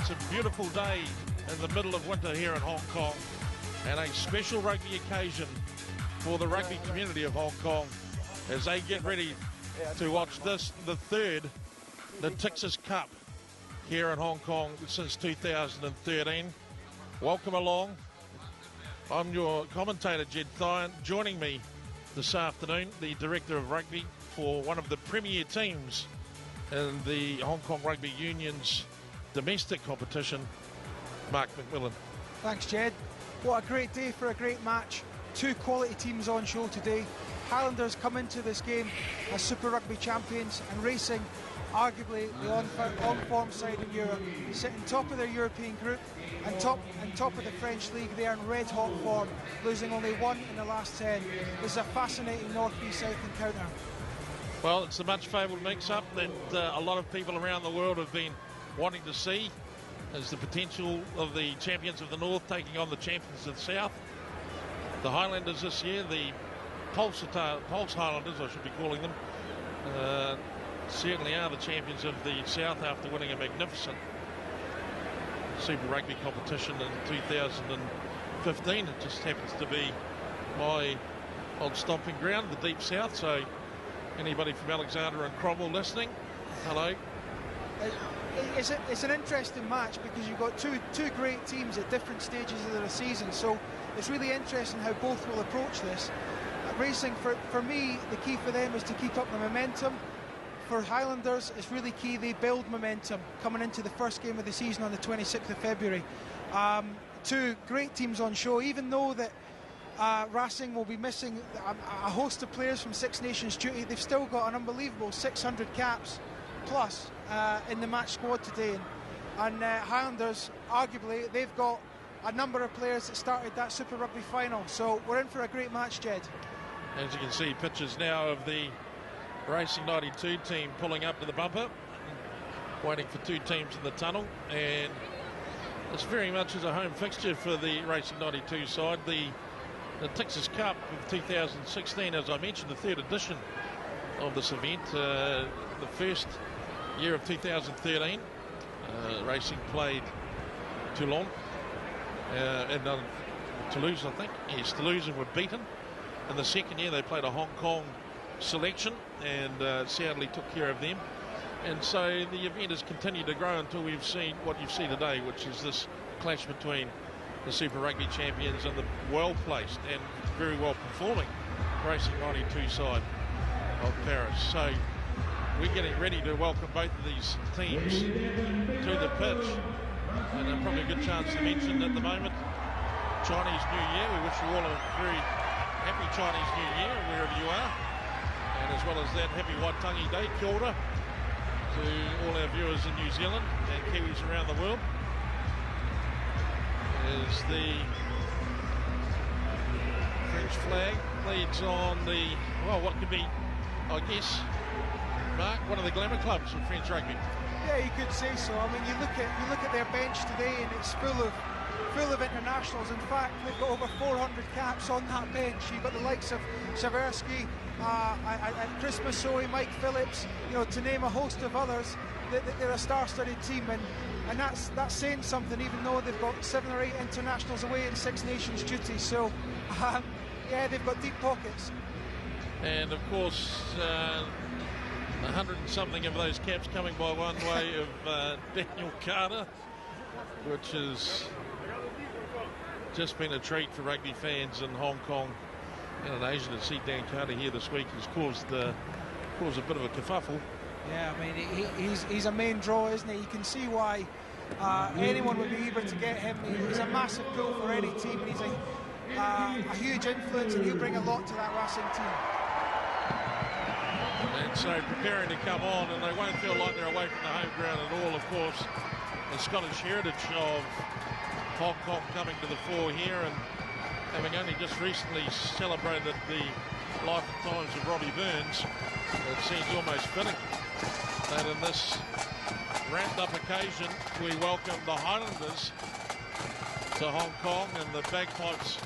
It's a beautiful day in the middle of winter here in Hong Kong, and a special rugby occasion for the rugby community of Hong Kong as they get ready to watch this, the third Natixis Cup here in Hong Kong since 2013. Welcome along. I'm your commentator, Jed Thyan. Joining me this afternoon, the Director of Rugby for one of the premier teams in the Hong Kong Rugby Union's domestic competition, Mark McMillan. Thanks, Jed. What a great day for a great match. Two quality teams on show today. Highlanders come into this game as Super Rugby champions and racing arguably the on-form side in Europe, sitting top of their European group and top of the French League. They are in red-hot form, losing only one in the last 10. This is a fascinating north-v-south encounter. Well, it's a much favoured mix-up that a lot of people around the world have been wanting to see, as the potential of the champions of the North taking on the champions of the South. The Highlanders this year, the Pulse Highlanders, I should be calling them, certainly are the champions of the South after winning a magnificent Super Rugby competition in 2015. It just happens to be my old stomping ground, the Deep South, so anybody from Alexandra and Cromwell listening, hello. It's an interesting match because you've got two great teams at different stages of the season, so it's really interesting how both will approach this. Racing, for me, the key for them is to keep up the momentum. For Highlanders, it's really key they build momentum coming into the first game of the season on the 26th of February. Two great teams on show, even though that Racing will be missing a host of players from Six Nations duty. They've still got an unbelievable 600 caps plus in the match squad today. And Highlanders, arguably, they've got a number of players that started that Super Rugby final. So we're in for a great match, Jed. As you can see, pictures now of the Racing 92 team pulling up to the bumper, waiting for two teams in the tunnel, and this very much is a home fixture for the Racing 92 side. The Natixis Cup of 2016, as I mentioned, the third edition of this event, the first year of 2013, Racing played Toulon and Toulouse, I think. Yes, Toulouse, and were beaten. In the second year, they played a Hong Kong selection and sadly took care of them. And so the event has continued to grow until we've seen what you've seen today, which is this clash between the Super Rugby champions and the well-placed and very well-performing Racing 92 side of Paris. So we're getting ready to welcome both of these teams to the pitch. And probably a good chance to mention at the moment, Chinese New Year. We wish you all a very happy Chinese New Year, wherever you are. And as well as that, happy Waitangi Day, kia ora, to all our viewers in New Zealand and Kiwis around the world. As the French flag leads on the, well, what could be, I guess, Mark, one of the glamour clubs of French rugby. Yeah, you could say so. I mean, you look at their bench today, and it's full of internationals. In fact, they've got over 400 caps on that bench. You've got the likes of Saversky, Chris Masoi, Mike Phillips, to name a host of others. They're a star-studded team, and that's saying something, even though they've got 7 or 8 internationals away in Six Nations duty. So, yeah, they've got deep pockets. And of course, 100 and something of those caps coming by one way of Daniel Carter, which has just been a treat for rugby fans in Hong Kong and in Asia to see Dan Carter here this week. Has caused a bit of a kerfuffle. Yeah, I mean, he's a main draw, isn't he? You can see why anyone would be eager to get him. He's a massive pull for any team, and he's a huge influence, and he'll bring a lot to that Racing team. And so preparing to come on, and they won't feel like they're away from the home ground at all, of course. The Scottish heritage of Hong Kong coming to the fore here, and having only just recently celebrated the life and times of Robbie Burns, it seems almost fitting that in this ramped-up occasion we welcome the Highlanders to Hong Kong, and the bagpipes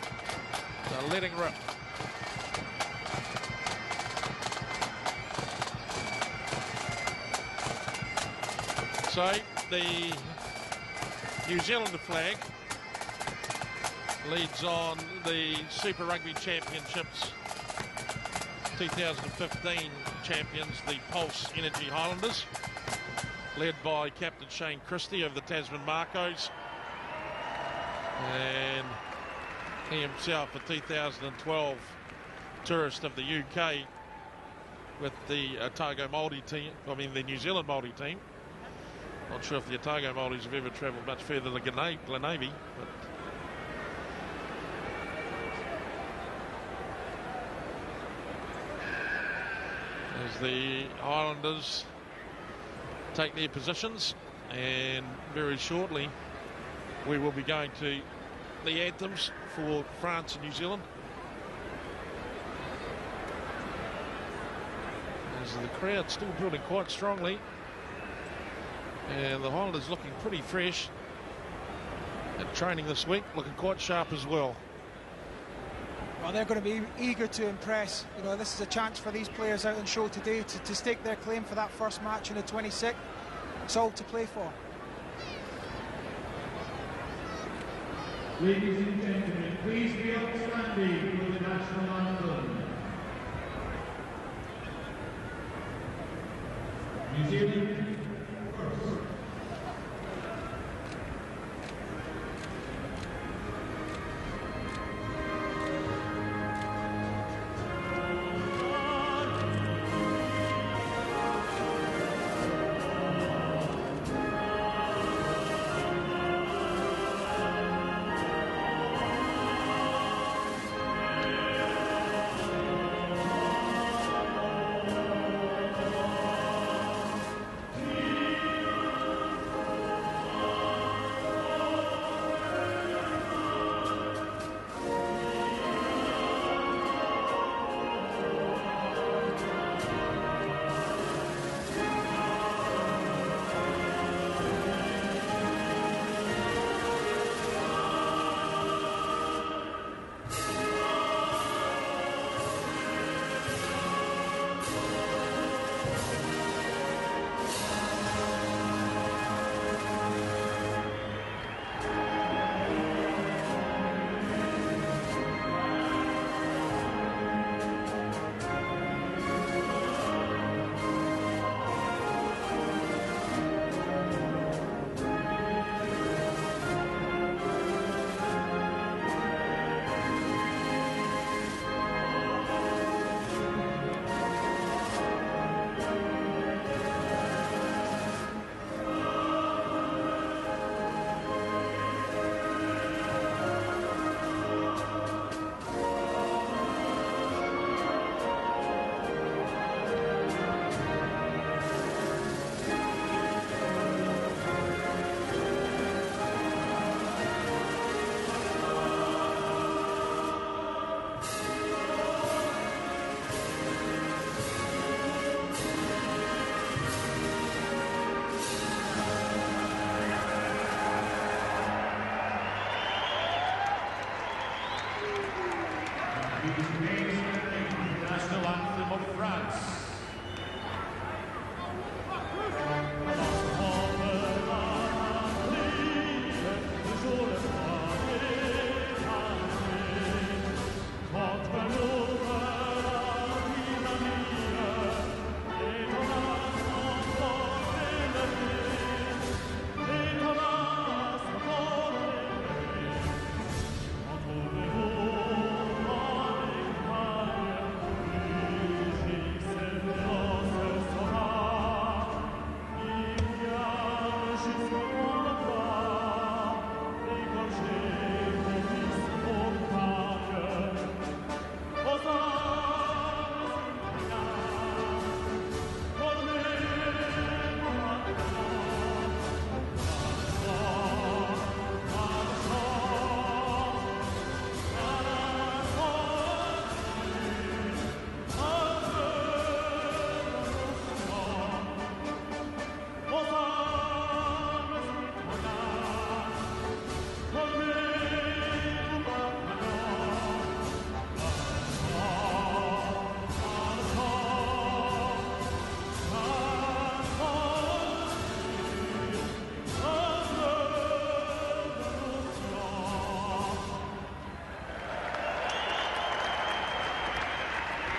are letting rip. So the New Zealand flag leads on the Super Rugby Championships 2015 champions, the Pulse Energy Highlanders, led by Captain Shane Christie of the Tasman Marcos, and he himself, a 2012 tourist of the UK with the Otago Māori team, the New Zealand Māori team. Not sure if the Otago Māoris have ever travelled much further than Glenavy, but as the Highlanders take their positions, and very shortly we will be going to the anthems for France and New Zealand. As the crowd still building quite strongly, and the Highlanders looking pretty fresh at training this week, looking quite sharp as well. Well, they're going to be eager to impress. You know, this is a chance for these players out on show today to stake their claim for that first match in the 26th. It's all to play for. Ladies and gentlemen, please be outstanding for the national anthem. New Zealand first.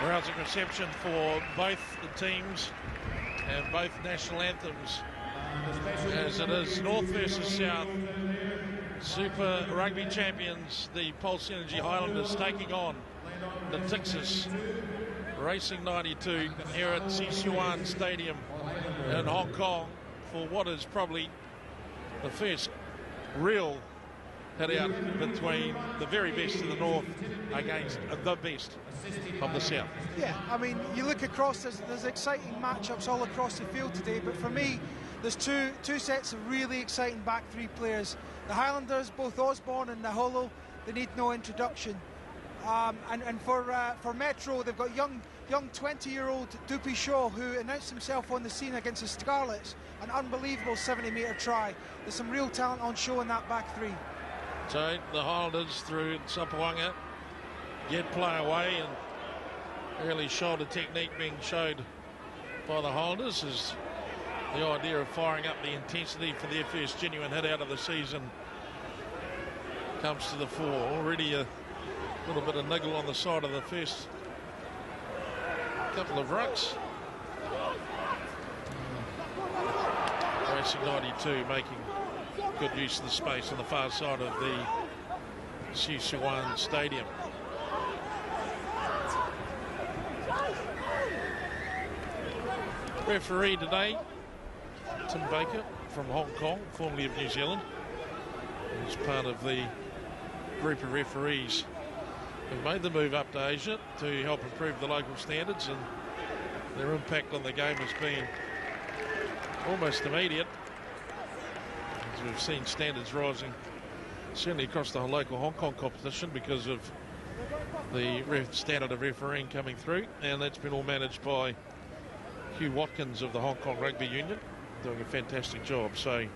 Rousing reception for both the teams and both national anthems, as it is North versus South. Super Rugby champions, the Pulse Energy Highlanders, taking on Natixis Racing 92 here at Sichuan Stadium in Hong Kong for what is probably the first real hit out between the very best of the North against the best of the South. Yeah, I mean, you look across, there's exciting matchups all across the field today, but for me, there's two sets of really exciting back three players. The Highlanders, both Osborne and Naholo, they need no introduction. And for Metro, they've got young 20-year-old Dupi Shaw, who announced himself on the scene against the Scarlets, an unbelievable 70-metre try. There's some real talent on show in that back three. So the Highlanders through Sapawanga get play away, and early shoulder technique being showed by the Highlanders is the idea of firing up the intensity for their first genuine hit out of the season comes to the fore. Already a little bit of niggle on the side of the first couple of rucks. Racing 92 making good use of the space on the far side of the Sichuan Stadium. Referee today, Tim Baker from Hong Kong, formerly of New Zealand. He's part of the group of referees who made the move up to Asia to help improve the local standards, and their impact on the game has been almost immediate, as we've seen standards rising certainly across the local Hong Kong competition because of the standard of refereeing coming through, and that's been all managed by Hugh Watkins of the Hong Kong Rugby Union, doing a fantastic job. So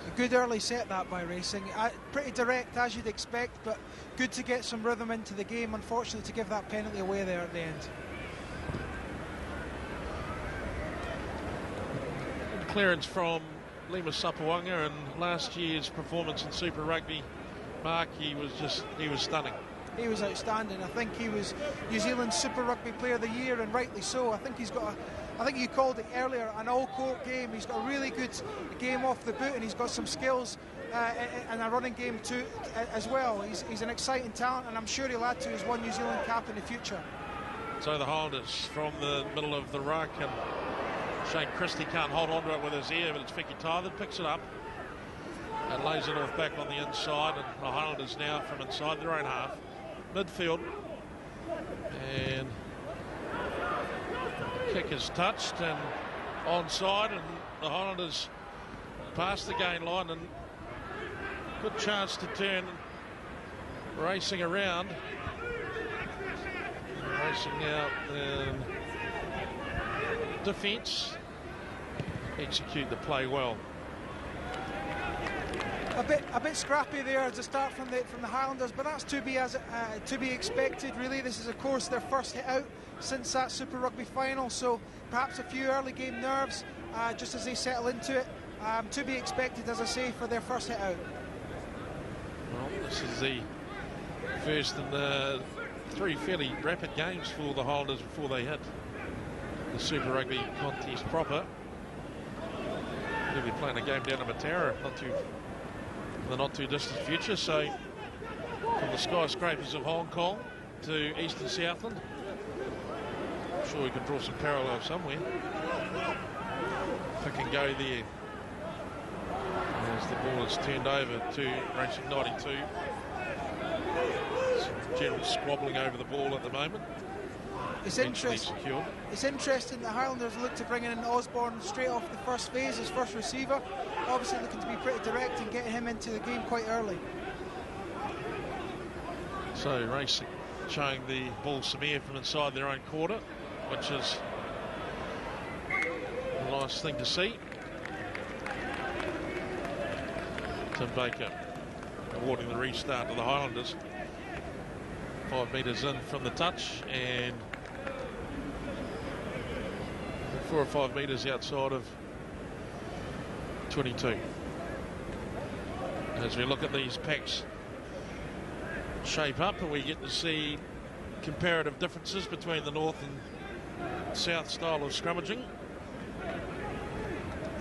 a good early set that by Racing, pretty direct as you'd expect, but good to get some rhythm into the game. Unfortunately, to give that penalty away there at the end. Clearance from Lima Sapawanga, and last year's performance in Super Rugby, Mark, he was stunning. He was outstanding. I think he was New Zealand's Super Rugby Player of the Year, and rightly so. I think he's got I think you called it earlier, an all-court game. He's got a really good game off the boot, and he's got some skills and a running game too as well. He's an exciting talent, and I'm sure he'll add to his one New Zealand cap in the future. So the Highlanders from the middle of the ruck, and Shane Christie can't hold on to it with his ear, but it's Vicky Ty that picks it up and lays it off back on the inside, and the Highlanders now from inside their own half, midfield, and kick is touched and onside, and the Highlanders past the gain line, and good chance to turn Racing around. Racing out in defence, execute the play well. A bit scrappy there as a start from the Highlanders, but that's to be expected, really. This is, of course, their first hit out since that Super Rugby final, so perhaps a few early game nerves just as they settle into it. To be expected, as I say, for their first hit out. Well, this is the first in the three fairly rapid games for the Highlanders before they hit the Super Rugby contest proper. They'll be playing a game down in Matara in the not too distant future. So from the skyscrapers of Hong Kong to Eastern Southland, I'm sure we can draw some parallels somewhere. If I can go there. As the ball is turned over to Racing 92. Some general squabbling over the ball at the moment. It's interesting the Highlanders look to bring in Osborne straight off the first phase as first receiver. Obviously looking to be pretty direct and getting him into the game quite early. So Racing showing the ball some air from inside their own quarter, which is a nice thing to see. Tim Baker awarding the restart to the Highlanders. 5 metres in from the touch, and 4 or 5 metres outside of 22. As we look at these packs shape up, and we get to see comparative differences between the north and south style of scrummaging.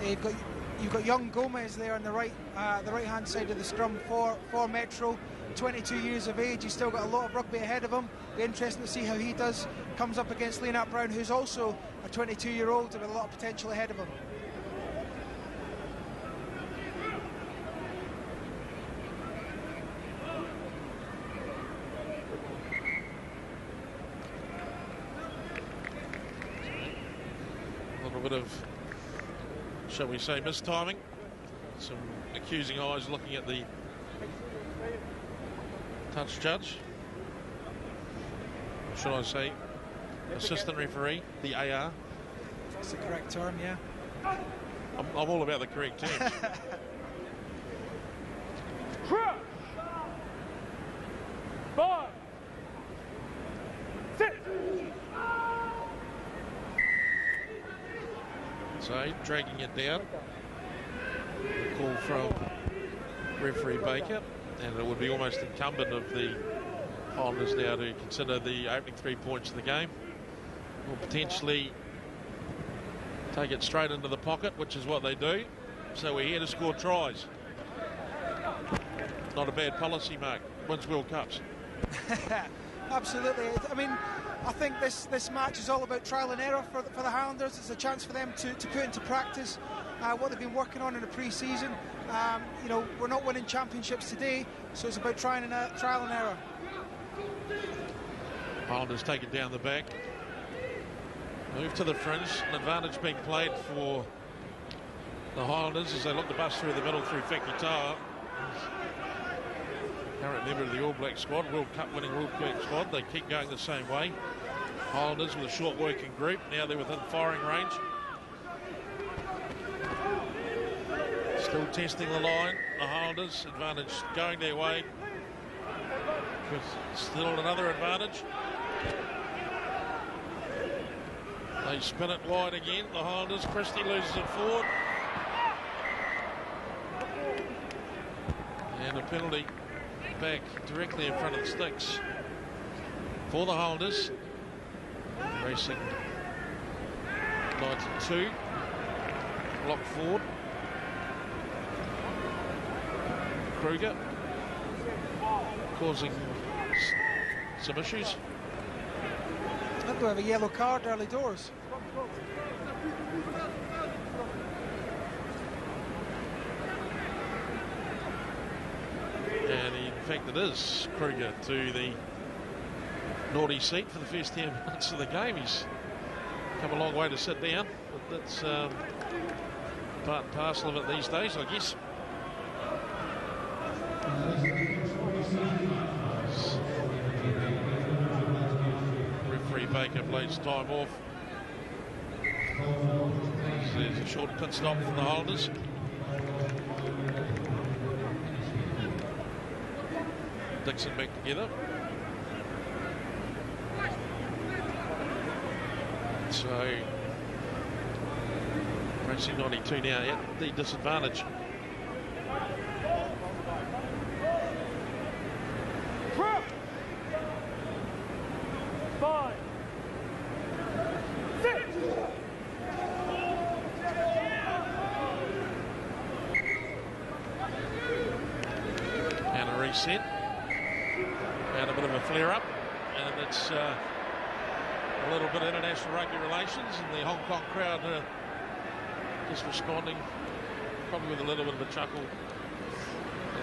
You've got young Gomez there on the right-hand side of the scrum for Metro. 22 years of age, he's still got a lot of rugby ahead of him. Be interesting to see how he does. Comes up against Leonard Brown, who's also a 22-year-old with a lot of potential ahead of him. A little bit of, shall we say, mistiming. Some accusing eyes looking at the touch judge. Should I say assistant referee, the AR? That's the correct term, yeah. I'm all about the correct terms. Five, six. So, dragging it down. Call from referee Baker, and it would be almost incumbent of the Highlanders now to consider the opening 3 points of the game, or potentially take it straight into the pocket, which is what they do. So we're here to score tries. Not a bad policy, Mark. Wins World Cups. Absolutely. I mean, I think this match is all about trial and error for the Highlanders. It's a chance for them to put into practice what they've been working on in the pre-season. You know, we're not winning championships today, so it's about trial and error. Highlanders take it down the back. Move to the fringe. An advantage being played for the Highlanders as they look to bust through the middle through Fekitoa. Current member of the All Black squad, World Cup winning All Black squad. They keep going the same way. Highlanders with a short working group. Now they're within firing range. Still testing the line. The Highlanders advantage going their way. With still another advantage. They spin it wide again. The Highlanders. Christie loses it forward. And a penalty back directly in front of the sticks for the Highlanders. Racing 92. Block forward. Kruger causing some issues. I think we have a yellow card early doors. And in fact it is Kruger to the naughty seat for the first 10 minutes of the game. He's come a long way to sit down, but that's part and parcel of it these days, I guess. Referee Baker plays time off. There's a short pit stop from the Highlanders. Dixon back together. So Racing 92 now at the disadvantage. Five, six. And a reset. And a bit of a flare-up. And it's a little bit of international rugby relations, and the Hong Kong crowd just responding, probably with a little bit of a chuckle,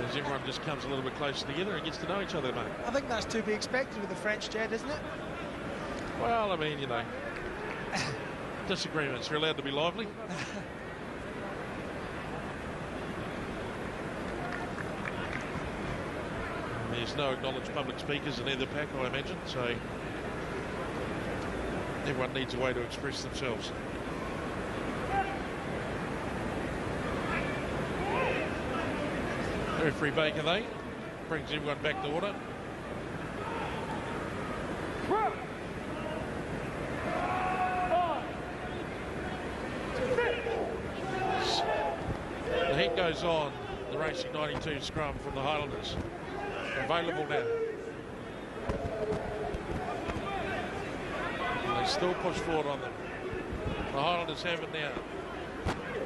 as everyone just comes a little bit closer together and gets to know each other, mate. I think that's to be expected with the French, Jed, isn't it? Well, I mean, you know, disagreements are allowed to be lively. There's no acknowledged public speakers in either pack, I imagine, so everyone needs a way to express themselves. Referee Baker, though, brings everyone back to order. The heat goes on the Racing 92 scrum from the Highlanders. Available now. They still push forward on them. The Highlanders have it now.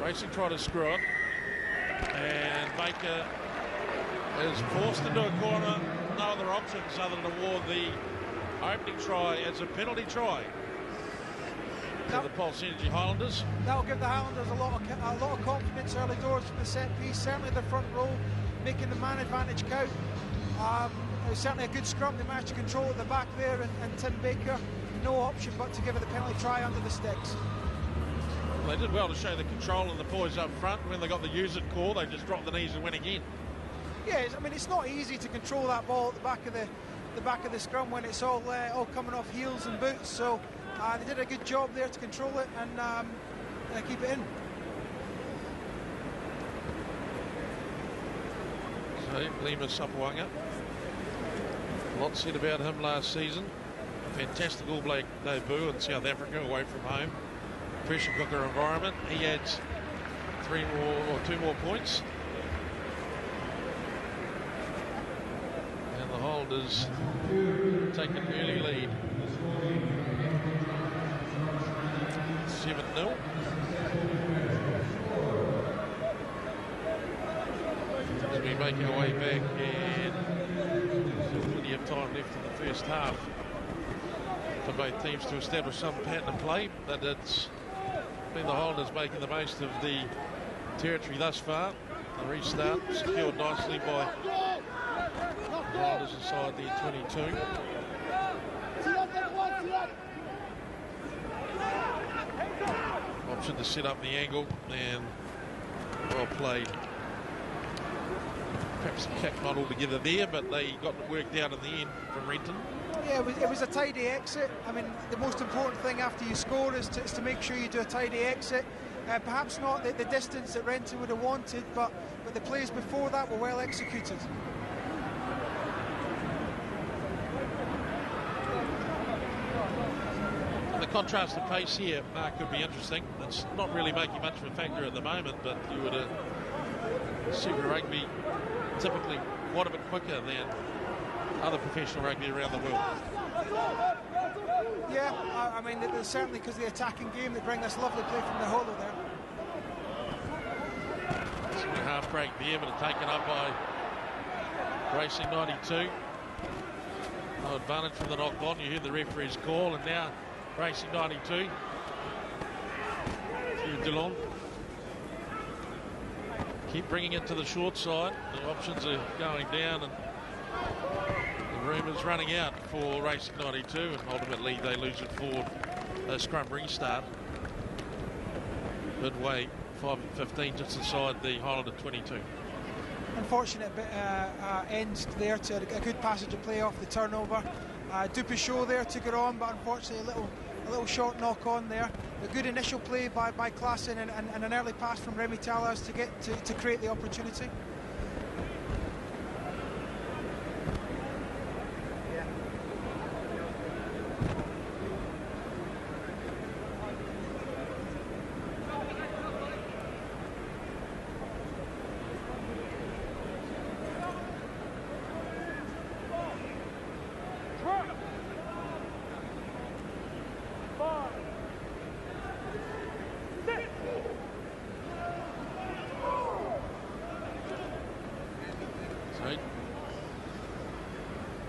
Racing try to screw it. And Baker is forced into a corner. No other options other than award the opening try as a penalty try to the Pulse Energy Highlanders. That'll give the Highlanders a lot of confidence early doors from the set piece. Certainly the front row making the man advantage count. It was certainly a good scrum. They managed to control at the back there, and Tim Baker, no option but to give it the penalty try under the sticks. They did well to show the control and the poise up front. When they got the use it call, they just dropped the knees and went again. Yeah, I mean, it's not easy to control that ball at the back of the scrum when it's all coming off heels and boots. So they did a good job there to control it and keep it in. So Lima Sapawanga, a lot said about him last season. Fantastic All Black debut in South Africa away from home. Pressure cooker environment. He adds 2 more points. And the Highlanders take an early lead. 7-0. As we make our way back, and there's plenty of time left in the first half for both teams to establish some pattern of play, but it's been the Highlanders making the most of the territory thus far. The restart secured nicely by the Highlanders inside the 22. Option to set up the angle, and well played. Perhaps a kick not altogether there, but they got it worked out in the end from Renton. Yeah, it was a tidy exit. I mean, the most important thing after you score is to make sure you do a tidy exit. Perhaps not the distance that Renton would have wanted, but the plays before that were well executed. The contrast of pace here could be interesting. It's not really making much of a factor at the moment, but you would Super Rugby typically quite a bit quicker than other professional rugby around the world. Yeah, I mean, certainly because of the attacking game, they bring this lovely play from the hollow there. Swing half break there, but taken up by Racing 92. No advantage from the knock on. You heard the referee's call, and now Racing 92 through Dillon. Keep bringing it to the short side. The options are going down, and the room is running out for Racing 92, and ultimately they lose it forward. A scrum restart midway, 5:15, just inside the Highlander 22. Unfortunate bit ends there to a good passage of play off the turnover. Dupichot there took it on, but unfortunately a little short knock on there. A good initial play by Klassen and an early pass from Remy Tallers to get to create the opportunity.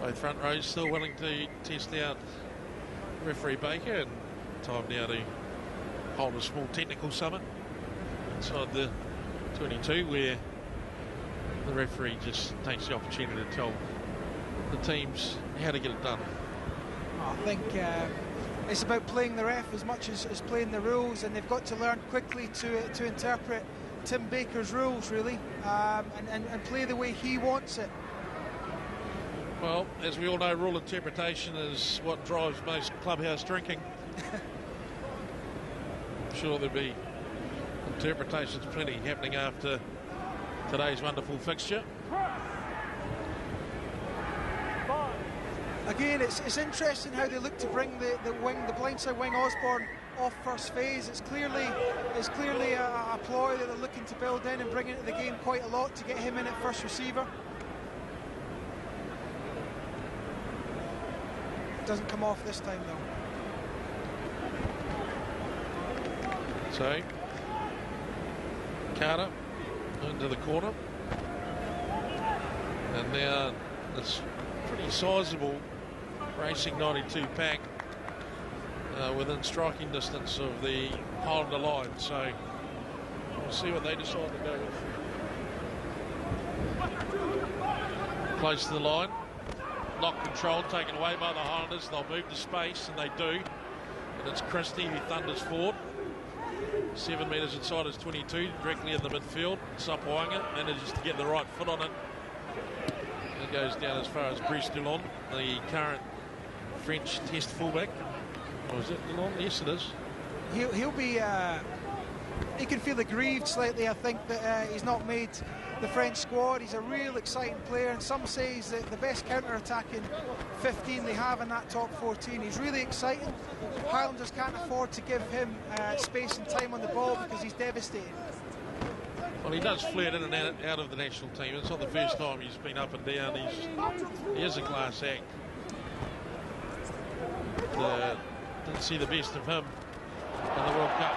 Both front rows still willing to test out referee Baker, and time now to hold a small technical summit inside the 22, where the referee just takes the opportunity to tell the teams how to get it done. I think it's about playing the ref as much as playing the rules, and they've got to learn quickly to interpret Tim Baker's rules, really, and play the way he wants it. Well, as we all know, rule interpretation is what drives most clubhouse drinking. I'm sure there'll be interpretations plenty happening after today's wonderful fixture. Again, it's interesting how they look to bring the blindside wing Osborne off first phase. It's clearly a ploy that they're looking to build in and bring into the game quite a lot to get him in at first receiver. Doesn't come off this time though. So Carter into the corner, and now it's pretty sizable Racing 92 pack within striking distance of the Highlander line, so we'll see what they decide to go with. Close to the line, lock control taken away by the Highlanders. They'll move to space, and they do, and it's Christie who thunders forward. 7 metres inside his 22, directly in the midfield. Sapwanga manages to get the right foot on it. It goes down as far as Brice Dulon, the current French Test fullback. Or is it Dulon? Yes, it is. He'll be. He can feel aggrieved slightly, I think, that he's not made the French squad. He's a real exciting player, and some say he's the best counter-attacking 15 they have in that top 14. He's really exciting. Highlanders can't afford to give him space and time on the ball because he's devastating. Well, he does flirt in and out of the national team. It's not the first time he's been up and down. He is a class act. Didn't see the best of him in the World Cup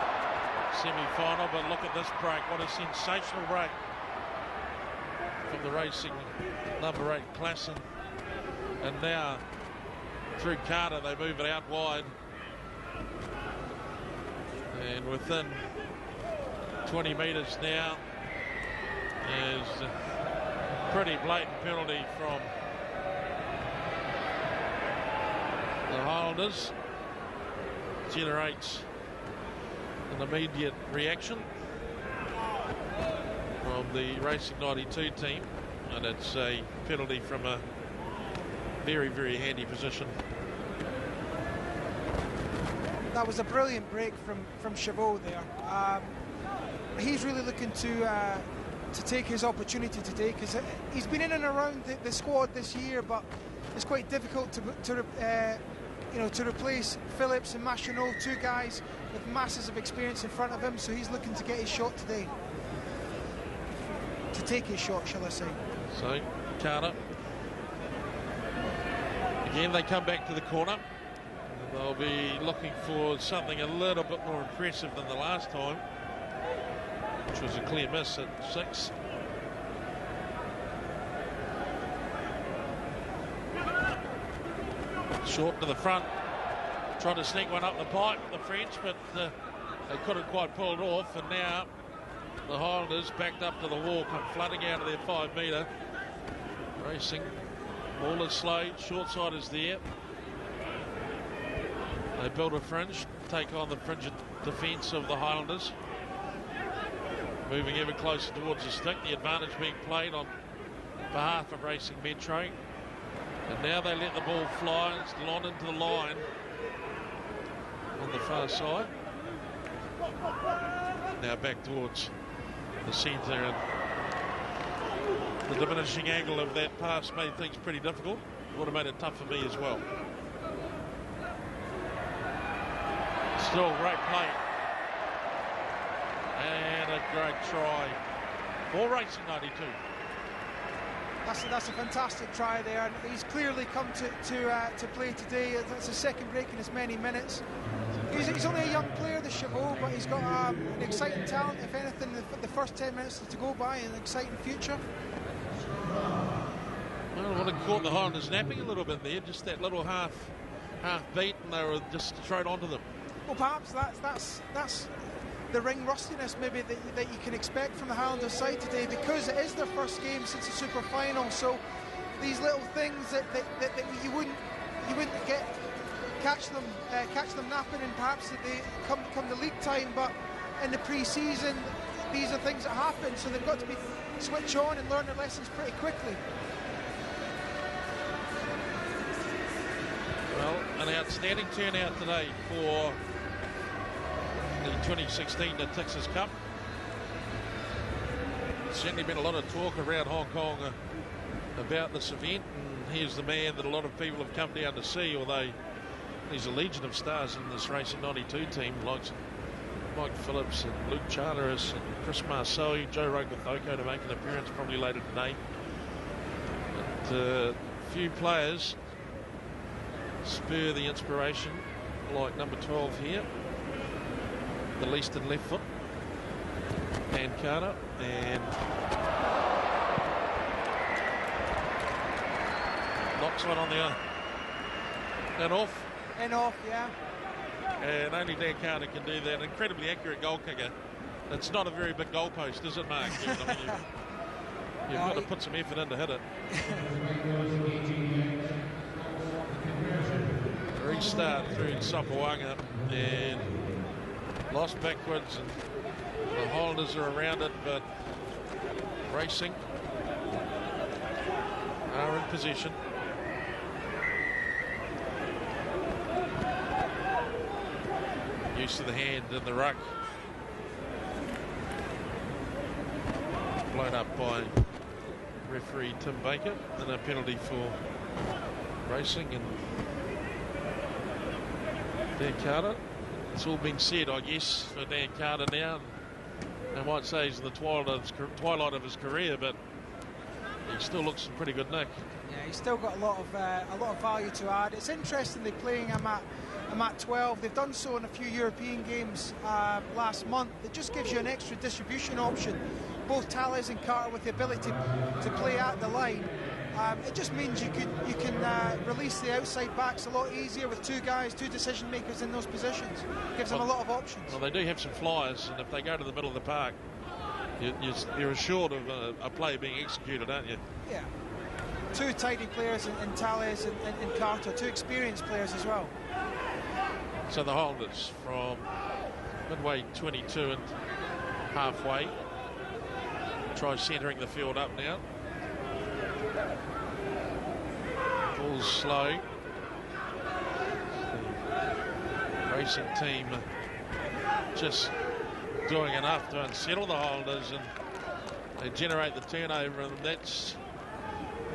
semi-final, but look at this break. What a sensational break from the Racing number 8 Klassen. And now through Carter they move it out wide, and within 20 metres now is a pretty blatant penalty from the Highlanders. Generates an immediate reaction from the Racing 92 team, and it's a penalty from a very, very handy position. That was a brilliant break from Chabot there. He's really looking to take his opportunity today, because he's been in and around the squad this year, but it's quite difficult to replace Phillips and Machinot, two guys with masses of experience in front of him. So he's looking to get his shot today, to take his shot, shall I say. So Carter again, they come back to the corner. They'll be looking for something a little bit more impressive than the last time, which was a clear miss at 6. Short to the front, trying to sneak one up the pipe, the French, but they couldn't quite pull it off. And now the Highlanders, backed up to the wall, come flooding out of their 5 metre. Racing, ball is slowed, short side is there. They build a fringe, take on the fringe defence of the Highlanders. Moving ever closer towards the stick, the advantage being played on behalf of Racing Metro. And now they let the ball fly, and it's Delon into the line on the far side. Now back towards the centre, and the diminishing angle of that pass made things pretty difficult. Would have made it tough for me as well. Still great play. And a great try for Racing 92. That's a fantastic try there, and he's clearly come to play today. That's the second break in as many minutes. He's only a young player, the Chabot, but he's got an exciting talent. If anything, the first 10 minutes to go by, an exciting future. Well, I would have caught the Highlanders napping a little bit there, just that little half beat, and they were just straight onto them. Well, perhaps that's the ring rustiness maybe that you can expect from the Highlanders side today, because it is their first game since the Super Final. So these little things that you wouldn't catch them napping, and perhaps that they come the league time, but in the pre-season these are things that happen, so they've got to be switch on and learn their lessons pretty quickly. Well, an outstanding turnout today for the 2016 Natixis Cup. There's certainly been a lot of talk around Hong Kong about this event, and here's the man that a lot of people have come down to see, although there's a legion of stars in this Racing 92 team, like Mike Phillips and Luke Charteris and Chris Marceau, Joe Rogathoko to make an appearance probably later today. But a few players spur the inspiration, like number 12 here. the Leaston left foot. Dan Carter, and knocks one on the and off. And off, yeah. And only Dan Carter can do that. Incredibly accurate goal kicker. It's not a very big goalpost, is it, Mark? You've got to put some effort in to hit it. Restart through Sapawanga and lost backwards, and the Highlanders are around it, but Racing are in possession. Use of the hand in the ruck. Blown up by referee Tim Baker, and a penalty for Racing and Dan Carter. It's all been said, I guess, for Dan Carter now. I might say he's in the twilight of his career, but he still looks in pretty good nick. Yeah, he's still got a lot of value to add. It's interesting they're playing him at 12. They've done so in a few European games last month. It just gives you an extra distribution option. Both Tallez and Carter with the ability to play at the line. It just means you can release the outside backs a lot easier with two guys, two decision makers in those positions. Gives them a lot of options. Well, they do have some flyers, and if they go to the middle of the park, you're assured of a play being executed, aren't you? Yeah. Two tidy players in Tallez and Carter, two experienced players as well. So the Highlanders from midway 22 and halfway try centering the field up now. Ball's slow. The Racing team just doing enough to unsettle the Highlanders, and they generate the turnover, and that's,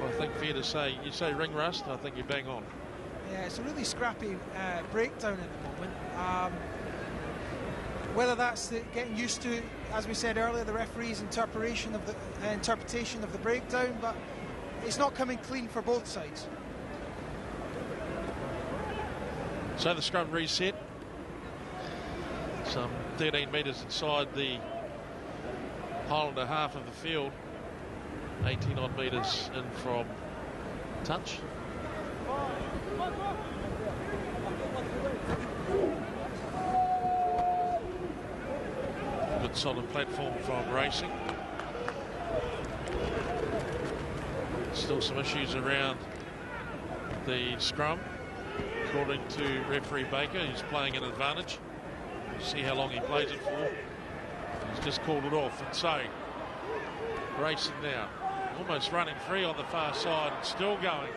I think, fair to say. You say ring rust, I think you're bang on. Yeah, it's a really scrappy breakdown at the moment. Whether that's getting used to, as we said earlier, the referee's interpretation of the breakdown, but it's not coming clean for both sides. So the scrum reset. Some 13 metres inside the Highlander half of the field. 18 odd metres in from touch. Good solid platform from Racing. Still some issues around the scrum, according to referee Baker. He's playing an advantage. We'll see how long he plays it for. He's just called it off, and so Racing now almost running free on the far side and still going.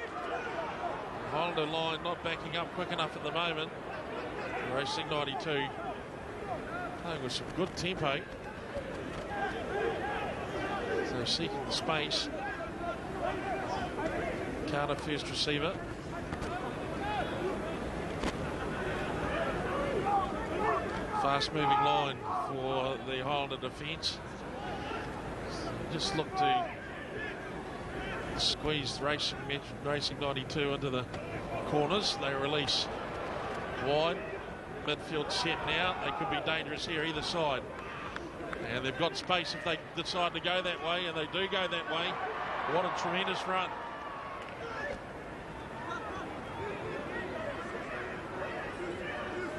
The Highlander line not backing up quick enough at the moment. Racing 92 playing with some good tempo. So seeking the space. Carter first receiver. Fast moving line for the Highlander defence. Just look to squeeze Racing 92 into the corners. They release wide. Midfield set now. They could be dangerous here either side. And they've got space if they decide to go that way, and they do go that way. What a tremendous run.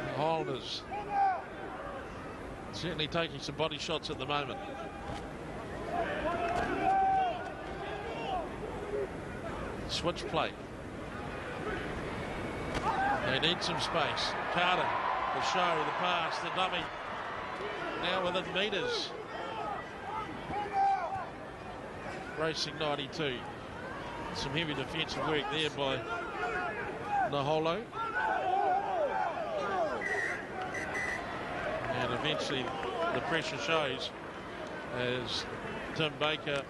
The Highlanders certainly taking some body shots at the moment. Switch play. They need some space. Carter, the show, the pass, the dummy. Now within metres. Racing 92. Some heavy defensive work there by Naholo. And eventually the pressure shows as Tim Baker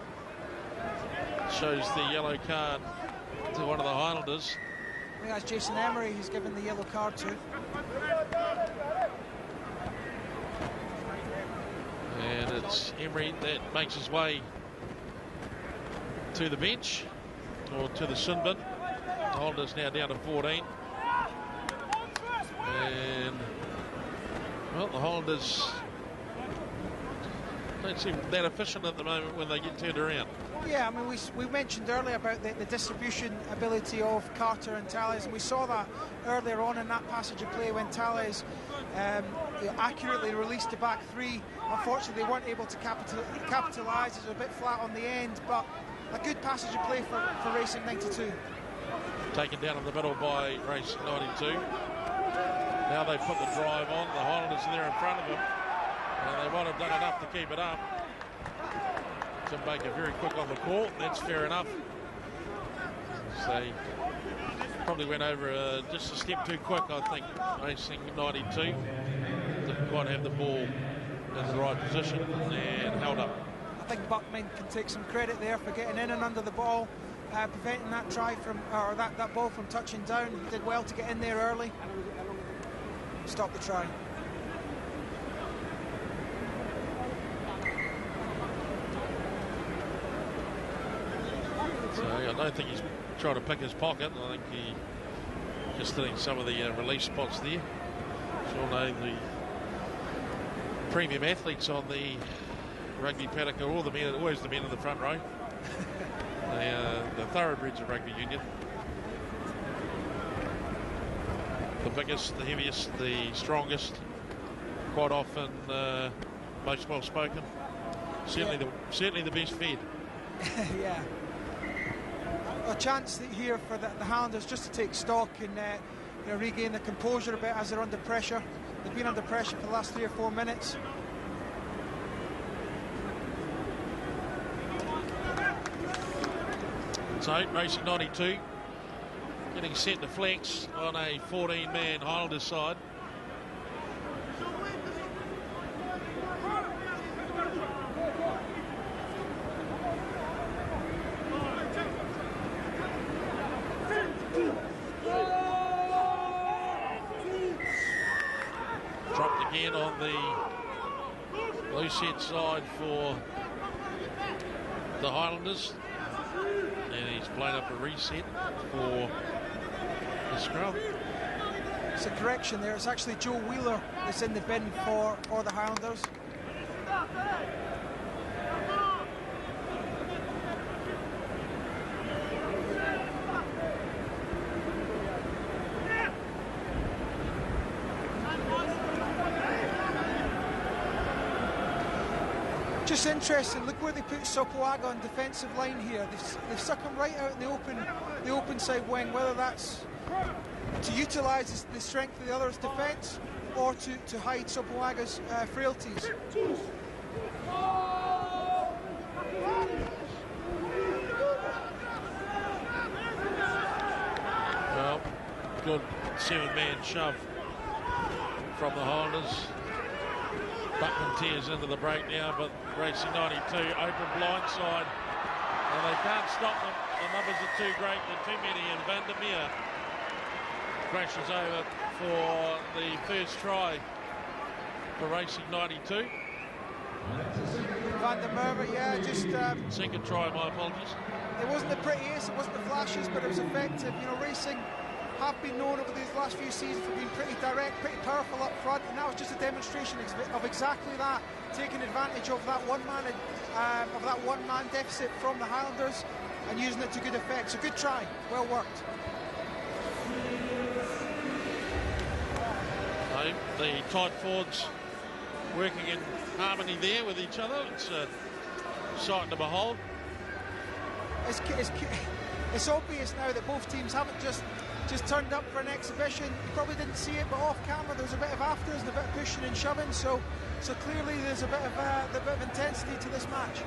shows the yellow card to one of the Highlanders. I think that's Jason Emery who's given the yellow card to. And it's Emery that makes his way to the bench, or to the sin bin. The Highlanders now down to 14. And, well, the Highlanders don't seem that efficient at the moment when they get turned around. Yeah, I mean, we mentioned earlier about the distribution ability of Carter and Tallez, and we saw that earlier on in that passage of play when Tallez accurately released the back three. Unfortunately, they weren't able to capitalise. It was a bit flat on the end, but a good passage of play for Racing 92. Taken down in the middle by Racing 92. Now they put the drive on. The Highlanders are there in front of them, and they might have done enough to keep it up. Tim Baker very quick on the call. That's fair enough. So probably went over just a step too quick, I think. Racing 92 didn't quite have the ball in the right position and held up. I think Buckman can take some credit there for getting in and under the ball, preventing that try from, or that ball from touching down. He did well to get in there early. Stop the try. So I don't think he's trying to pick his pocket. I think he just hitting some of the release spots there. As you all know, the premium athletes on the rugby paddock are all the men, always the men in the front row. They are the thoroughbreds of rugby union. The biggest, the heaviest, the strongest, quite often most well spoken. Certainly the best fed. Yeah. A chance here for the Highlanders just to take stock and regain the composure a bit as they're under pressure. They've been under pressure for the last 3 or 4 minutes. So Racing 92 getting set to flex on a 14-man Highlanders side. Dropped again on the loose head side for the Highlanders. And he's played up a reset for the scrum. It's a correction there. It's actually Joe Wheeler that's in the bin for the Highlanders. Just interesting, look where they put Sopoaga on defensive line here. They've stuck him right out in the open side wing, whether that's to utilise the strength of the other's defence or to hide Sopoaga's frailties. Well, good 7-man shove from the Highlanders. Buckman tears into the break now, but Racing 92 open blind side, and they can't stop them. The numbers are too great, they're too many, and Van der Meer crashes over for the first try for Racing 92. Van der Meer, yeah, just second try, my apologies. It wasn't the prettiest, it wasn't the flashiest, but it was effective. You know, Racing have been known over these last few seasons for being pretty direct, pretty powerful up front, and that was just a demonstration of exactly that, taking advantage of that one-man deficit from the Highlanders and using it to good effect. So good try, well worked. So the tight forwards working in harmony there with each other. It's a sight to behold. It's obvious now that both teams haven't just turned up for an exhibition. You probably didn't see it, but off camera there was a bit of afters and a bit of pushing and shoving. So clearly there's a bit of intensity to this match.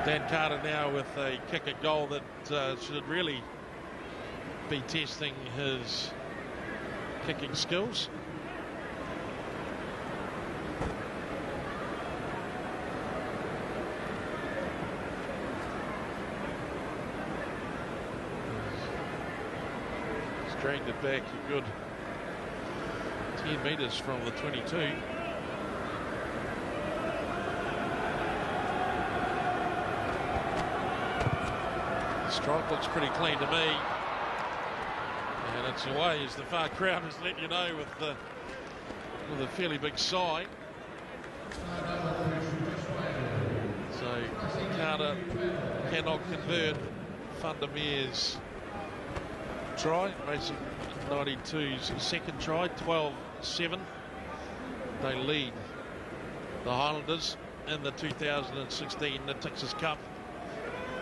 Dan Carter now with a kick at goal that should really be testing his kicking skills. He's dragged it back a good 10 metres from the 22. Strike looks pretty clean to me. And it's away as the far crowd has let you know with a fairly big sigh. So Carter cannot convert Vandermeer's try. Racing 92's second try, 12-7. They lead the Highlanders in the 2016 Natixis Cup.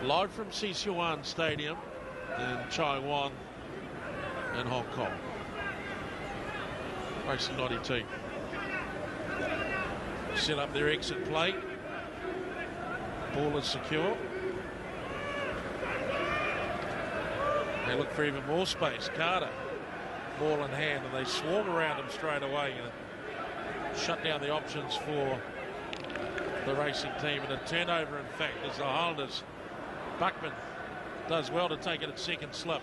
Live from Sichuan Stadium in Taiwan in Hong Kong. Racing 92 set up their exit play. Ball is secure. They look for even more space. Carter, ball in hand, and they swarm around him straight away and shut down the options for the racing team. And a turnover, in fact, as the Highlanders. Buckman does well to take it at second slip.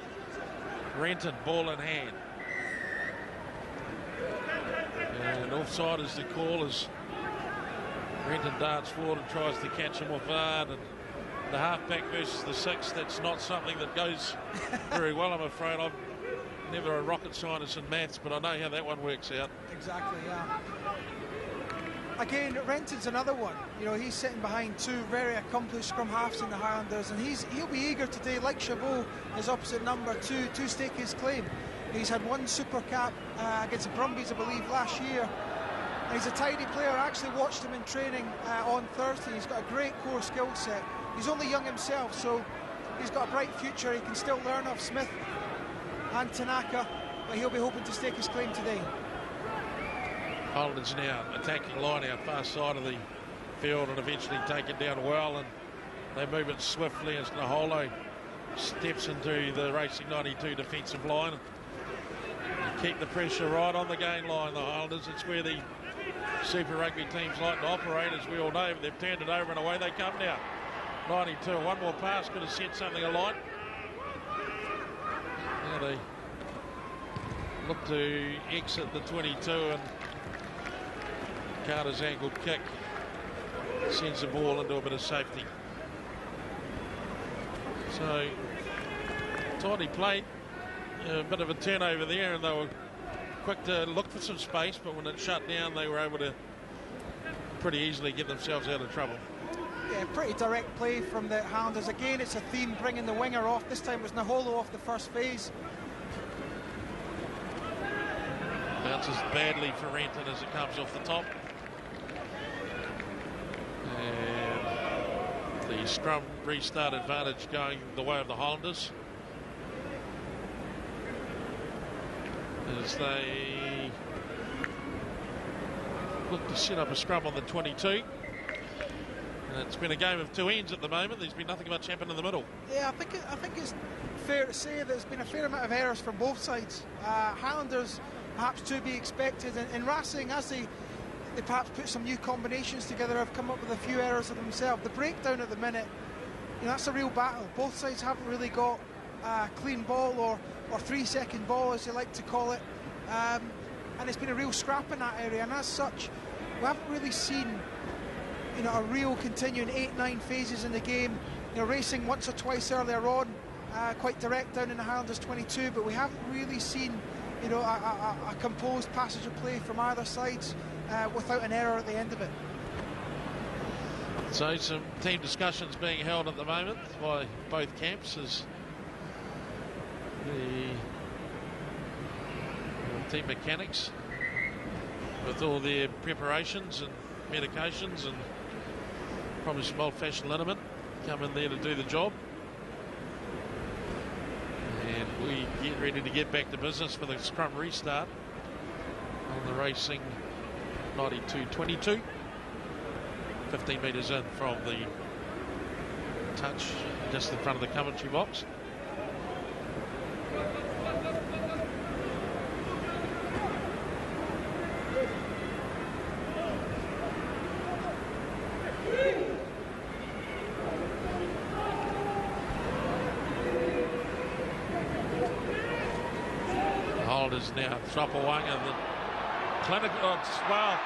Renton, ball in hand. And offside is the call as Renton darts forward and tries to catch him off guard. And the halfback versus the six, that's not something that goes very well, I'm afraid. I'm never a rocket scientist in maths, but I know how that one works out. Exactly, yeah. Again, Renton's another one. You know, he's sitting behind two very accomplished scrum halves in the Highlanders, and he'll be eager today, like Chabot, his opposite number, to stake his claim. He's had one Super Cap against the Brumbies, I believe, last year. And he's a tidy player. I actually watched him in training on Thursday. He's got a great core skill set. He's only young himself, so he's got a bright future. He can still learn off Smith and Tanaka, but he'll be hoping to stake his claim today. Highlanders now attacking line out far side of the field and eventually take it down well, and they move it swiftly as Naholo steps into the Racing 92 defensive line. And keep the pressure right on the gain line, the Highlanders. It's where the Super Rugby teams like to operate, as we all know. They've turned it over and away they come now. 92, one more pass could have set something alight. Now they look to exit the 22, and Carter's ankle kick sends the ball into a bit of safety. So tidy played, a bit of a turnover there, and they were quick to look for some space, but when it shut down they were able to pretty easily get themselves out of trouble. Yeah, pretty direct play from the Highlanders. Again, it's a theme, bringing the winger off. This time it was Naholo off the first phase. Bounces badly for Renton as it comes off the top. And the scrum restart advantage going the way of the Highlanders, as they look to set up a scrum on the 22. And it's been a game of two ends at the moment. There's been nothing much happen in the middle. Yeah, I think it's fair to say that there's been a fair amount of errors from both sides. Highlanders perhaps to be expected, and Racing, as they perhaps put some new combinations together, have come up with a few errors of themselves. The breakdown at the minute, you know, that's a real battle. Both sides haven't really got a clean ball or 3-second ball, as they like to call it, and it's been a real scrap in that area. And as such, we haven't really seen, you know, a real continuing 8-9 phases in the game. You know, Racing once or twice earlier on, quite direct down in the Highlanders 22, but we haven't really seen, you know, a composed passage of play from either sides without an error at the end of it. So some team discussions being held at the moment by both camps as the team mechanics, with all their preparations and medications and probably some old-fashioned liniment, come in there to do the job. And we get ready to get back to business for the scrum restart on the Racing 92-22. 15 metres in from the touch just in front of the commentary box. Highlanders now Tropawanga, the clinical, well,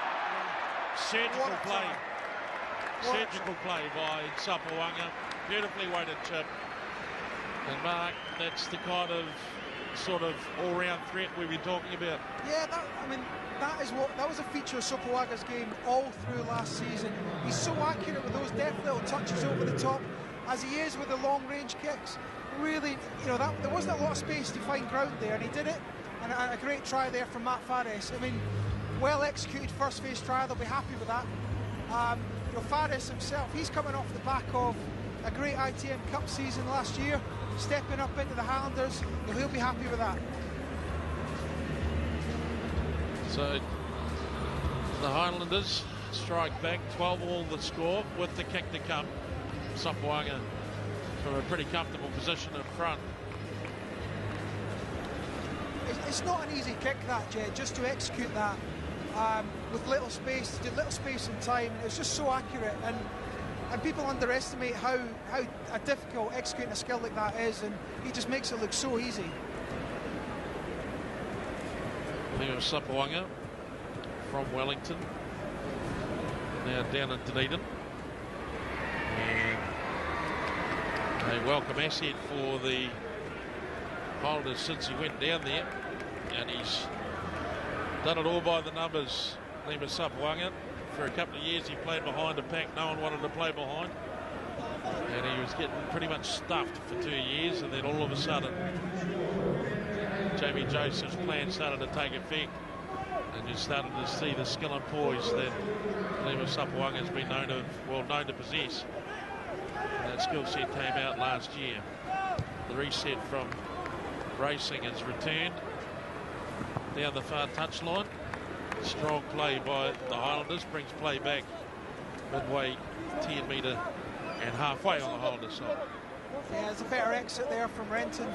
surgical play. Surgical play by Tropawanga. Beautifully weighted chip. And Mark, that's the kind of sort of all-round threat we've been talking about. Yeah, that was a feature of Sopoaga's game all through last season. He's so accurate with those deft little touches over the top, as he is with the long-range kicks. Really, there wasn't a lot of space to find ground there, and he did it. And a great try there from Matt Faris. I mean, well-executed first-phase try. They'll be happy with that. Faris himself, he's coming off the back of a great ITM Cup season last year, stepping up into the Highlanders. He'll be happy with that. So the Highlanders strike back, 12-all the score with the kick to come. Sopoaga from a pretty comfortable position in front. It's not an easy kick, that, Jed, just to execute that with little space, little space and time. It was just so accurate, and people underestimate how difficult executing a skill like that is, and he just makes it look so easy. I think it was Sopoaga from Wellington, now down in Dunedin. And a welcome asset for the Highlanders since he went down there, and he's done it all by the numbers. Lima Sopoaga, for a couple of years he played behind a pack no one wanted to play behind, and he was getting pretty much stuffed for 2 years, and then all of a sudden Jamie Joseph's plan started to take effect, and you started to see the skill and poise that Lima Sopoaga has been known to possess. And that skill set came out last year. The reset from racing has returned down the far touchline. Strong play by the Highlanders brings play back midway 10 metre and halfway on the Highlanders side. Yeah, there's a better exit there from Renton.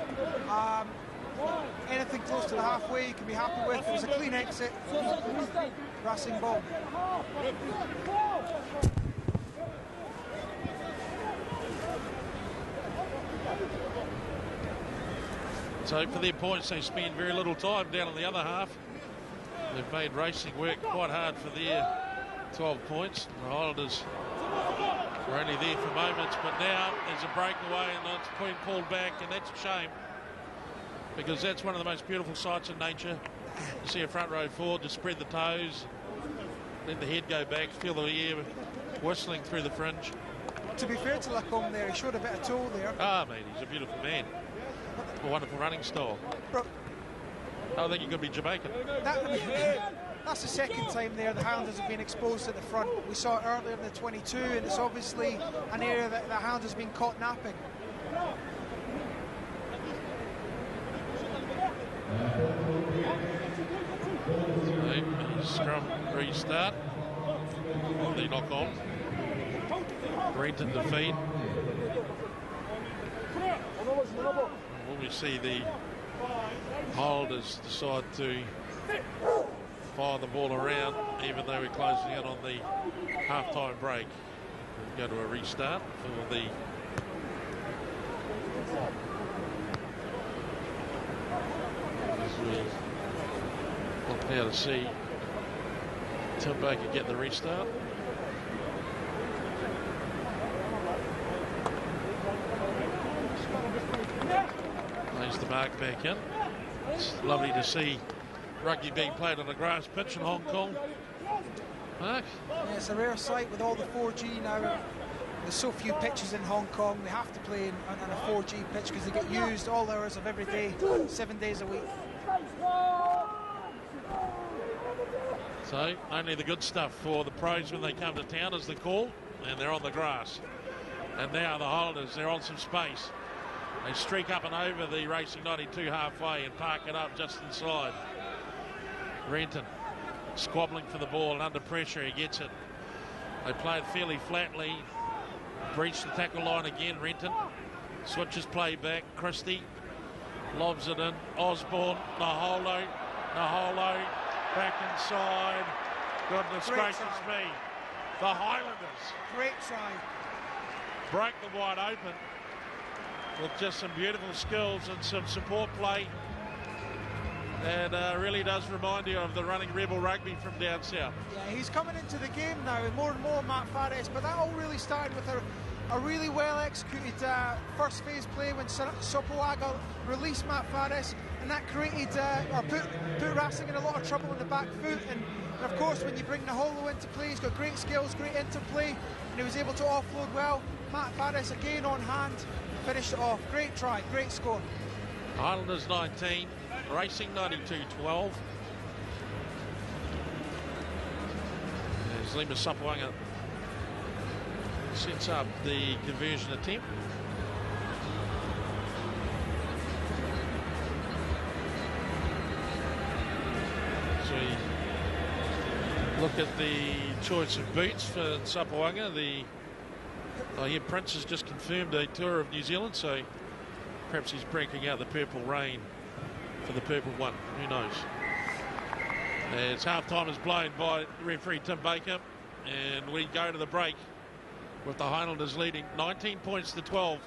Anything close to the halfway you can be happy with. It was a clean exit. Racing ball. So for their points, they spend very little time down on the other half. They've made racing work quite hard for their 12 points. The Highlanders were only there for moments, but now there's a breakaway and it's been pulled back, and that's a shame, because that's one of the most beautiful sights in nature. You see a front row forward, just spread the toes, let the head go back, feel the air whistling through the fringe. To be fair to Lacombe there, he showed a bit of toe there. Ah, mate, he's a beautiful man. A wonderful running style. I think he could be Jamaican. That's the second time there the Highlanders have been exposed at the front. We saw it earlier in the 22, and it's obviously an area that the Highlanders have been caught napping. Scrum restart. The knock on. Renton defeat. When we see the Highlanders decide to fire the ball around, even though we're closing in on the half-time break, we'll go to a restart for the as we look now to see Tim Baker get the restart. Plays the mark back in. It's lovely to see rugby being played on a grass pitch in Hong Kong. Mark? Yeah, it's a rare sight with all the 4G now. There's so few pitches in Hong Kong. They have to play on a 4G pitch because they get used all hours of every day, 7 days a week. So only the good stuff for the pros when they come to town is the call, and they're on the grass. And now the Highlanders, they're on some space. They streak up and over the Racing 92 halfway and park it up just inside. Renton squabbling for the ball and under pressure, he gets it. They play it fairly flatly. Breach the tackle line again, Renton. Switches play back. Christie lobs it in. Osborne, Naholo, back inside. Goodness gracious me. The Highlanders. Great try. Break them wide open with just some beautiful skills and some support play. And really does remind you of the running rebel rugby from down south. Yeah, he's coming into the game now, and more Matt Faris, but that all really started with a really well executed first phase play when Sopoaga released Matt Faris, and that created or put Racing in a lot of trouble on the back foot. And of course, when you bring Naholo into play, he's got great skills, great interplay, and he was able to offload well. Matt Faris again on hand, finished it off. Great try, great score. Highlanders 19, Racing 92-12. As Lima Sopoaga sets up the conversion attempt. So you look at the choice of boots for Sopoaga. Prince has just confirmed a tour of New Zealand, so perhaps he's breaking out the purple rain for the purple one. Who knows? As half-time is blown by referee Tim Baker, and we go to the break with the Highlanders leading 19 points to 12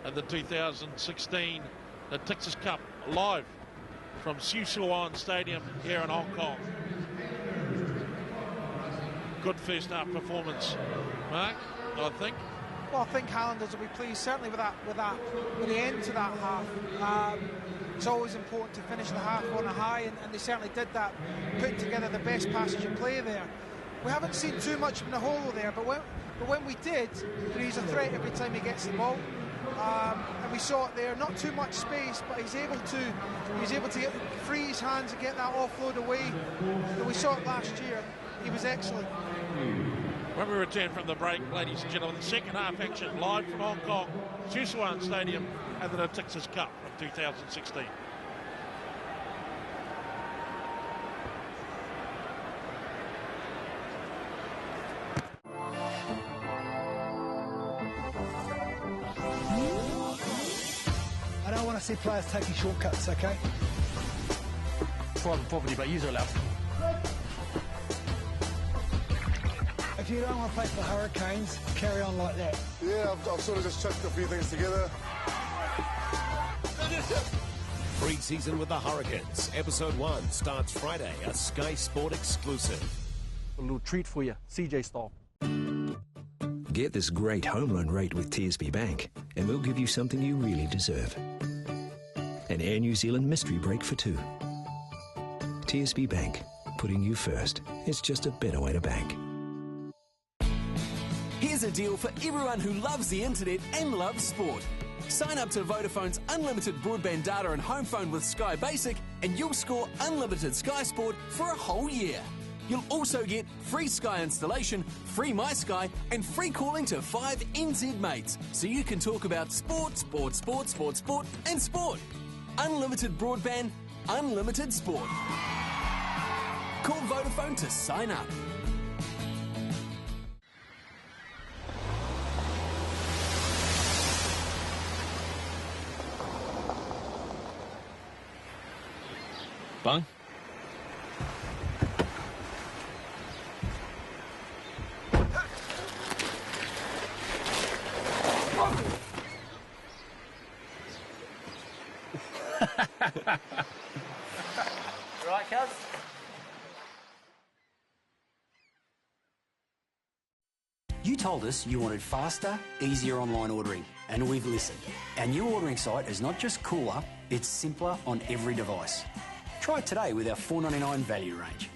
at the 2016 Natixis Cup, live from Sichuan Stadium here in Hong Kong. Good first half performance, Mark, I think. Well, I think Highlanders will be pleased, certainly with the end to that half. It's always important to finish the half on a high, and they certainly did that, putting together the best passage of play there. We haven't seen too much from Naholo there, but when we did, he's a threat every time he gets the ball. And we saw it there, not too much space, but he's able to free his hands and get that offload away. And we saw it last year. He was excellent. When we return from the break, ladies and gentlemen, the second half action live from Hong Kong, Sichuan Stadium at the Natixis Cup of 2016. I don't want to see players taking shortcuts, okay? Private property, but you're allowed. If you don't want to play for Hurricanes, carry on like that. Yeah, I've sort of just chucked a few things together. Pre-season with the Hurricanes. Episode 1 starts Friday, a Sky Sport exclusive. A little treat for you, CJ style. Get this great home loan rate with TSB Bank, and we'll give you something you really deserve. An Air New Zealand mystery break for 2. TSB Bank, putting you first. It's just a better way to bank. Here's a deal for everyone who loves the internet and loves sport. Sign up to Vodafone's unlimited broadband data and home phone with Sky Basic, and you'll score unlimited Sky Sport for a whole year. You'll also get free Sky installation, free My Sky, and free calling to 5 NZ mates, so you can talk about sport, and sport. Unlimited broadband, unlimited sport. Call Vodafone to sign up. Bang. Right, cuz? You told us you wanted faster, easier online ordering, and we've listened. Our new ordering site is not just cooler, it's simpler on every device. Try it today with our $4.99 value range.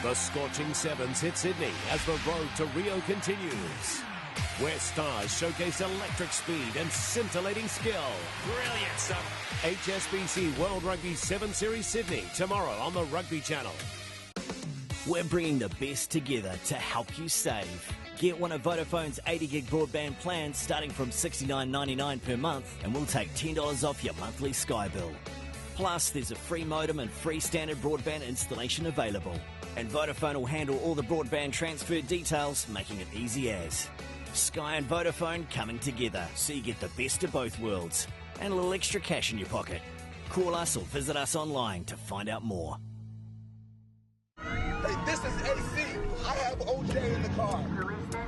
The scorching sevens hit Sydney as the road to Rio continues, where stars showcase electric speed and scintillating skill. Brilliant stuff. HSBC World Rugby 7 Series Sydney, tomorrow on the Rugby Channel. We're bringing the best together to help you save. Get one of Vodafone's 80 gig broadband plans starting from $69.99 per month, and we'll take $10 off your monthly Sky bill. Plus, there's a free modem and free standard broadband installation available. And Vodafone will handle all the broadband transfer details, making it easy as. Sky and Vodafone coming together, so you get the best of both worlds. And a little extra cash in your pocket. Call us or visit us online to find out more. Hey, this is AC. I have OJ in the car.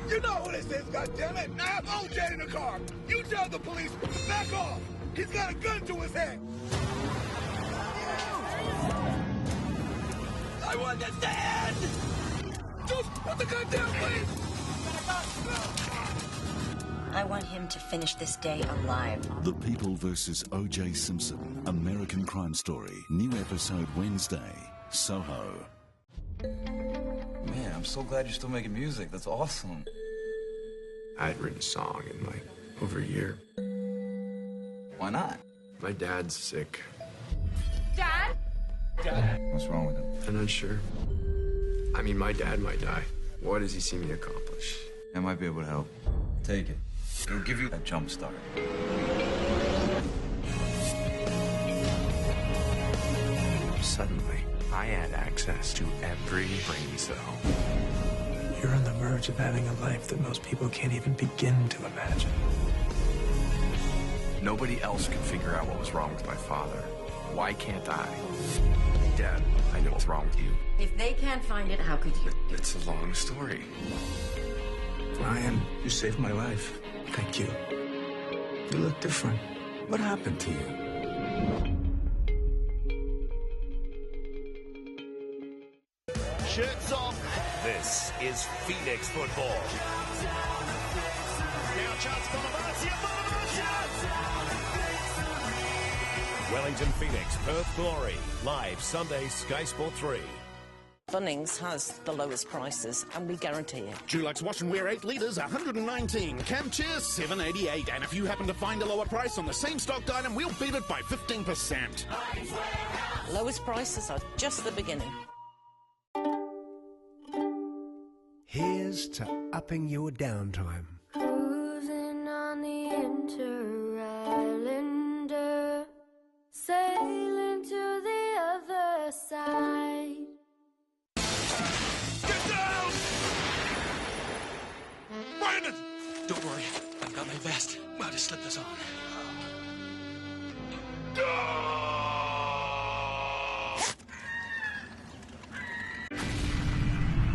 You know who this is, goddammit. I have OJ in the car. You tell the police, back off. He's got a gun to his head. I want this to end. Just put the gun down, please. I want him to finish this day alive. The People vs. O.J. Simpson, American Crime Story. New episode Wednesday, Soho. Man, I'm so glad you're still making music. That's awesome. I had written a song in like over a year. Why not? My dad's sick. Dad? Dad? What's wrong with him? I'm not sure. I mean, my dad might die. What does he see me accomplish? I might be able to help. Take it. It'll give you a jump start. Suddenly, I had access to every brain cell. You're on the verge of having a life that most people can't even begin to imagine. Nobody else could figure out what was wrong with my father. Why can't I? Dad, I know what's wrong with you. If they can't find it, how could you? It's a long story. Ryan, you saved my life. Thank you. You look different. What happened to you? Shirts off. This is Phoenix football. Now chance for Wellington Phoenix, Perth Glory. Live Sunday, Sky Sport 3. Bunnings has the lowest prices, and we guarantee it. Dulux Wash and Wear 8 litres, $119. Cam Chairs, $788. And if you happen to find a lower price on the same stocked item, we'll beat it by 15%. Lowest prices are just the beginning. Here's to upping your downtime. Cruising on the Inter-Islander, sailing to the other side. Get down! Brandon! Don't worry, I've got my vest. I'll just slip this on.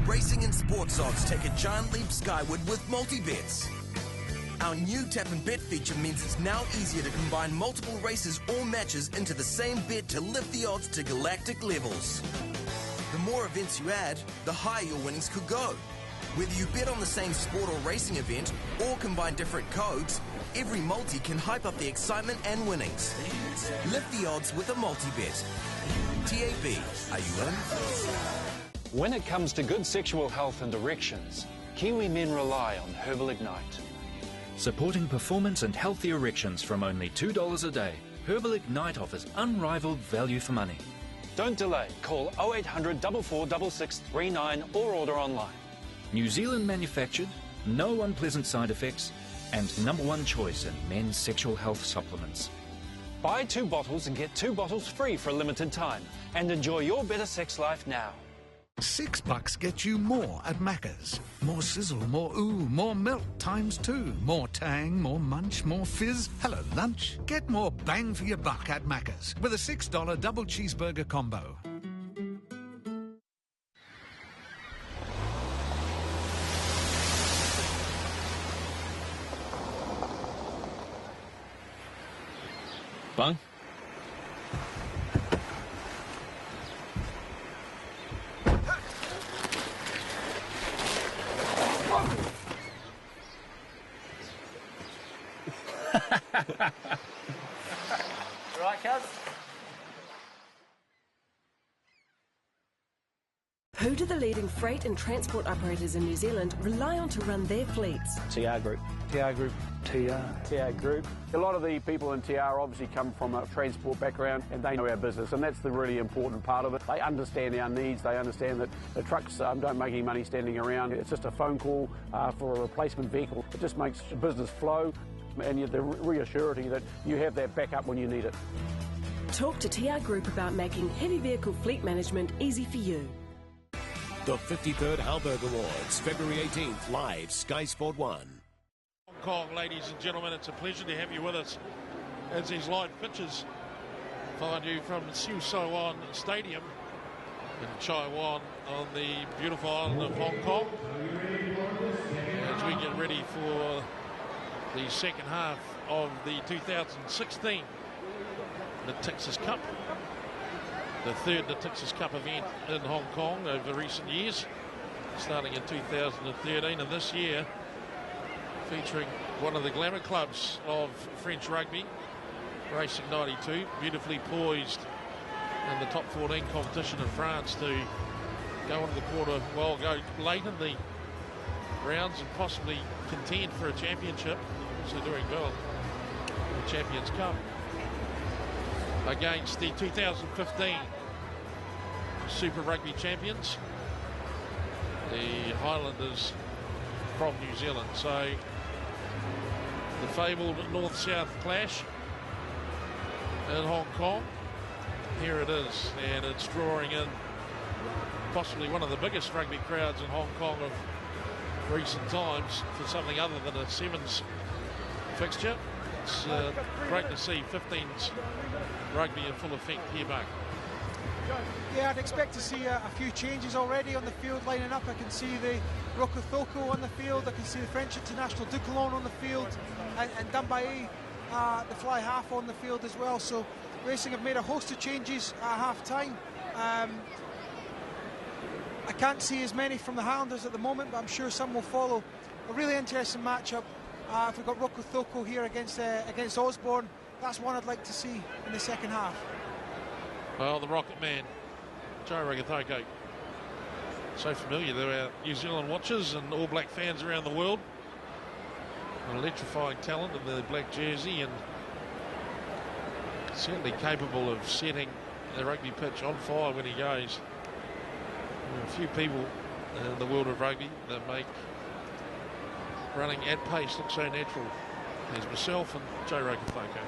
Racing and sports odds take a giant leap skyward with multi-bets. Our new tap and bet feature means it's now easier to combine multiple races or matches into the same bet to lift the odds to galactic levels. The more events you add, the higher your winnings could go. Whether you bet on the same sport or racing event or combine different codes, every multi can hype up the excitement and winnings. Lift the odds with a multi-bet. TAB, are you in? When it comes to good sexual health and erections, Kiwi men rely on Herbal Ignite. Supporting performance and healthy erections from only $2 a day, Herbal Ignite offers unrivaled value for money. Don't delay. Call 0800 446639 or order online. New Zealand manufactured, no unpleasant side effects, and #1 choice in men's sexual health supplements. Buy 2 bottles and get 2 bottles free for a limited time. And enjoy your better sex life now. $6 gets you more at Macca's. More sizzle, more ooh, more milk ×2. More tang, more munch, more fizz. Hello, lunch. Get more bang for your buck at Macca's with a $6 double cheeseburger combo. Bung? Who do the leading freight and transport operators in New Zealand rely on to run their fleets? TR Group. TR Group. TR Group. A lot of the people in TR obviously come from a transport background and they know our business, and that's the really important part of it. They understand our needs, they understand that the trucks don't make any money standing around. It's just a phone call for a replacement vehicle. It just makes business flow, and the reassurity that you have that backup when you need it. Talk to TR Group about making heavy vehicle fleet management easy for you. The 53rd Halberg Awards, February 18th, live, Sky Sport 1. Hong Kong, ladies and gentlemen, it's a pleasure to have you with us as these live pitches find you from Siu So Wan Stadium in Chai Wan on the beautiful island of Hong Kong as we get ready for the second half of the 2016 Natixis Cup, the third Natixis Cup event in Hong Kong over recent years, starting in 2013, and this year featuring one of the glamour clubs of French rugby, Racing 92, beautifully poised in the top 14 competition in France to go into the quarter, well, go late in the rounds and possibly contend for a championship, so doing well in the Champions Cup against the 2015 Super Rugby champions, the Highlanders from New Zealand. So the fabled North-South clash in Hong Kong. Here it is, and it's drawing in possibly one of the biggest rugby crowds in Hong Kong of recent times for something other than a sevens fixture. It's great to see 15s rugby in full effect here, Mark. Yeah, I'd expect to see a few changes already on the field lining up. I can see the Rokothoko on the field, I can see the French international Ducoulon on the field, and Dambaye, the fly half, on the field as well. So Racing have made a host of changes at half-time. I can't see as many from the Highlanders at the moment, but I'm sure some will follow. A really interesting matchup. If we've got Rokothoko here against Osborne, that's one I'd like to see in the second half. Well, the Rocket Man, Joe Rokothoko, so familiar to our New Zealand watchers and All Black fans around the world. An electrifying talent in the black jersey, and certainly capable of setting the rugby pitch on fire when he goes. There are a few people in the world of rugby that make running at pace look so natural. There's myself and Joe Rokothoko.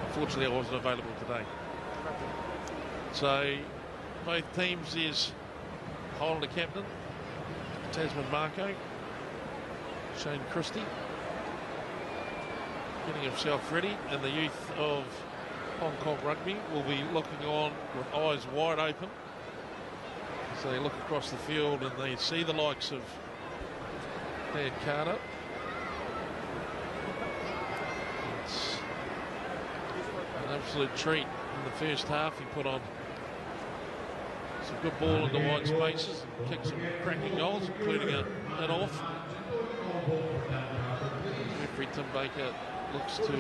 Unfortunately, I wasn't available today. So both teams, is Highlander captain Tasman Marco, Shane Christie, getting himself ready, and the youth of Hong Kong rugby will be looking on with eyes wide open as they look across the field and they see the likes of Dan Carter. It's an absolute treat in the first half. He put on some good ball into wide spaces, kicked some cracking goals, including an off. Referee Tim Baker looks to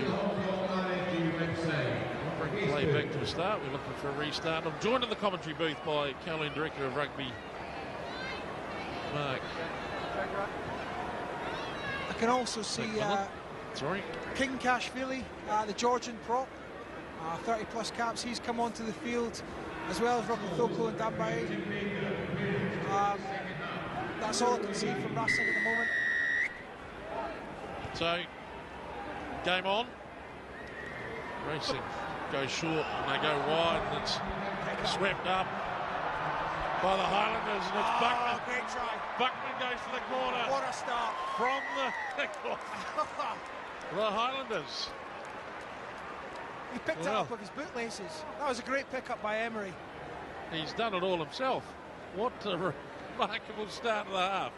bring play back to a start. We're looking for a restart. I'm joined in the commentary booth by Kowloon Director of Rugby, Mark. I can also see King Kashvili, the Georgian prop, 30 plus caps. He's come onto the field, as well as Rokothoko and Dambaye. That's all I can see from Racing at the moment. So, game on. Racing goes short and they go wide, and it's swept up by the Highlanders, and it's Buckman. Great try. Buckman goes for the corner. What a start. From the kickoff. The Highlanders. He picked it up with his bootlaces. That was a great pick-up by Emery. He's done it all himself. What a remarkable start of the half.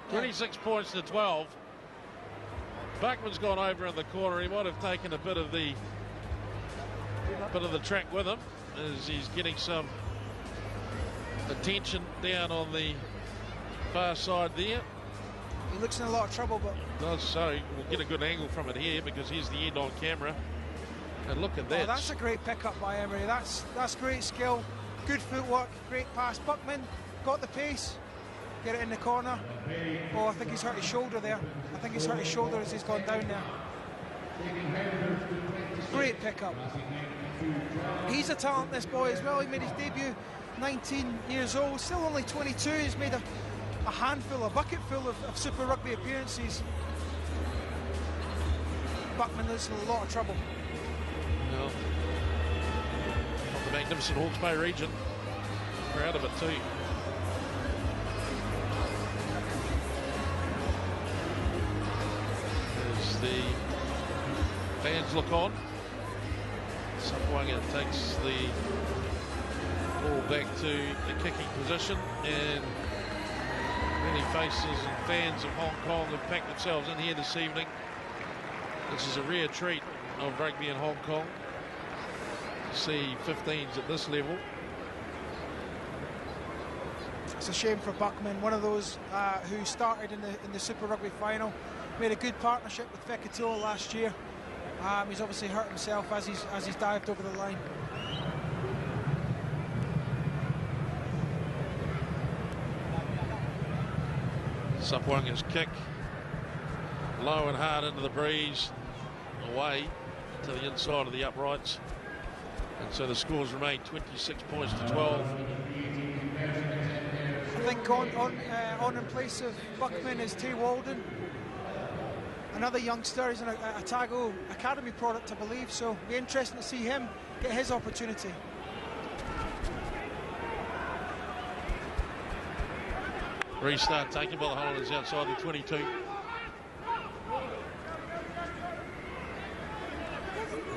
26 points to 12. Buckman's gone over in the corner. He might have taken a bit of the track with him as he's getting some attention down on the far side there. He looks in a lot of trouble, but does so. We'll get a good angle from it here because here's the end on camera. And look at that. Oh, that's a great pick-up by Emery. That's great skill, good footwork, great pass. Buckman got the pace, get it in the corner. Oh, I think he's hurt his shoulder there. I think he's hurt his shoulder as he's gone down there. Great pickup. He's a talent, this boy, as well. He made his debut 19 years old, still only 22. He's made a handful, a bucket full of Super Rugby appearances. Buckman is in a lot of trouble. Well, from the magnificent Hawke's Bay region, proud of it too. As the fans look on, Sapwanga takes the ball back to the kicking position, and many faces and fans of Hong Kong have packed themselves in here this evening. This is a rare treat of rugby in Hong Kong to see 15s at this level. It's a shame for Buckman, one of those who started in the Super Rugby final, made a good partnership with Fekitoa last year. He's obviously hurt himself as he's dived over the line. Sapwanga's kick, low and hard into the breeze, away to the inside of the uprights, and so the scores remain 26 points to 12. I think on in place of Buckman is Tay Walden, another youngster. He's an Otago Academy product, I believe, so it'll be interesting to see him get his opportunity. Restart taken by the Highlanders outside the 22.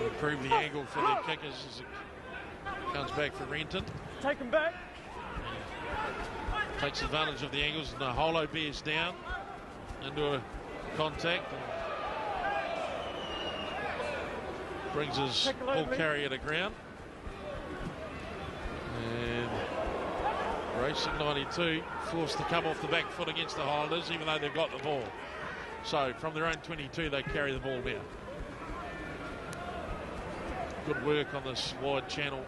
Improve the angle for the kickers as it comes back for Renton. Take him back. Takes advantage of the angles, and the Holo bears down into a contact and brings his ball carrier to ground. And Racing 92 forced to come off the back foot against the Highlanders, even though they've got the ball. So from their own 22, they carry the ball down. Good work on this wide channel,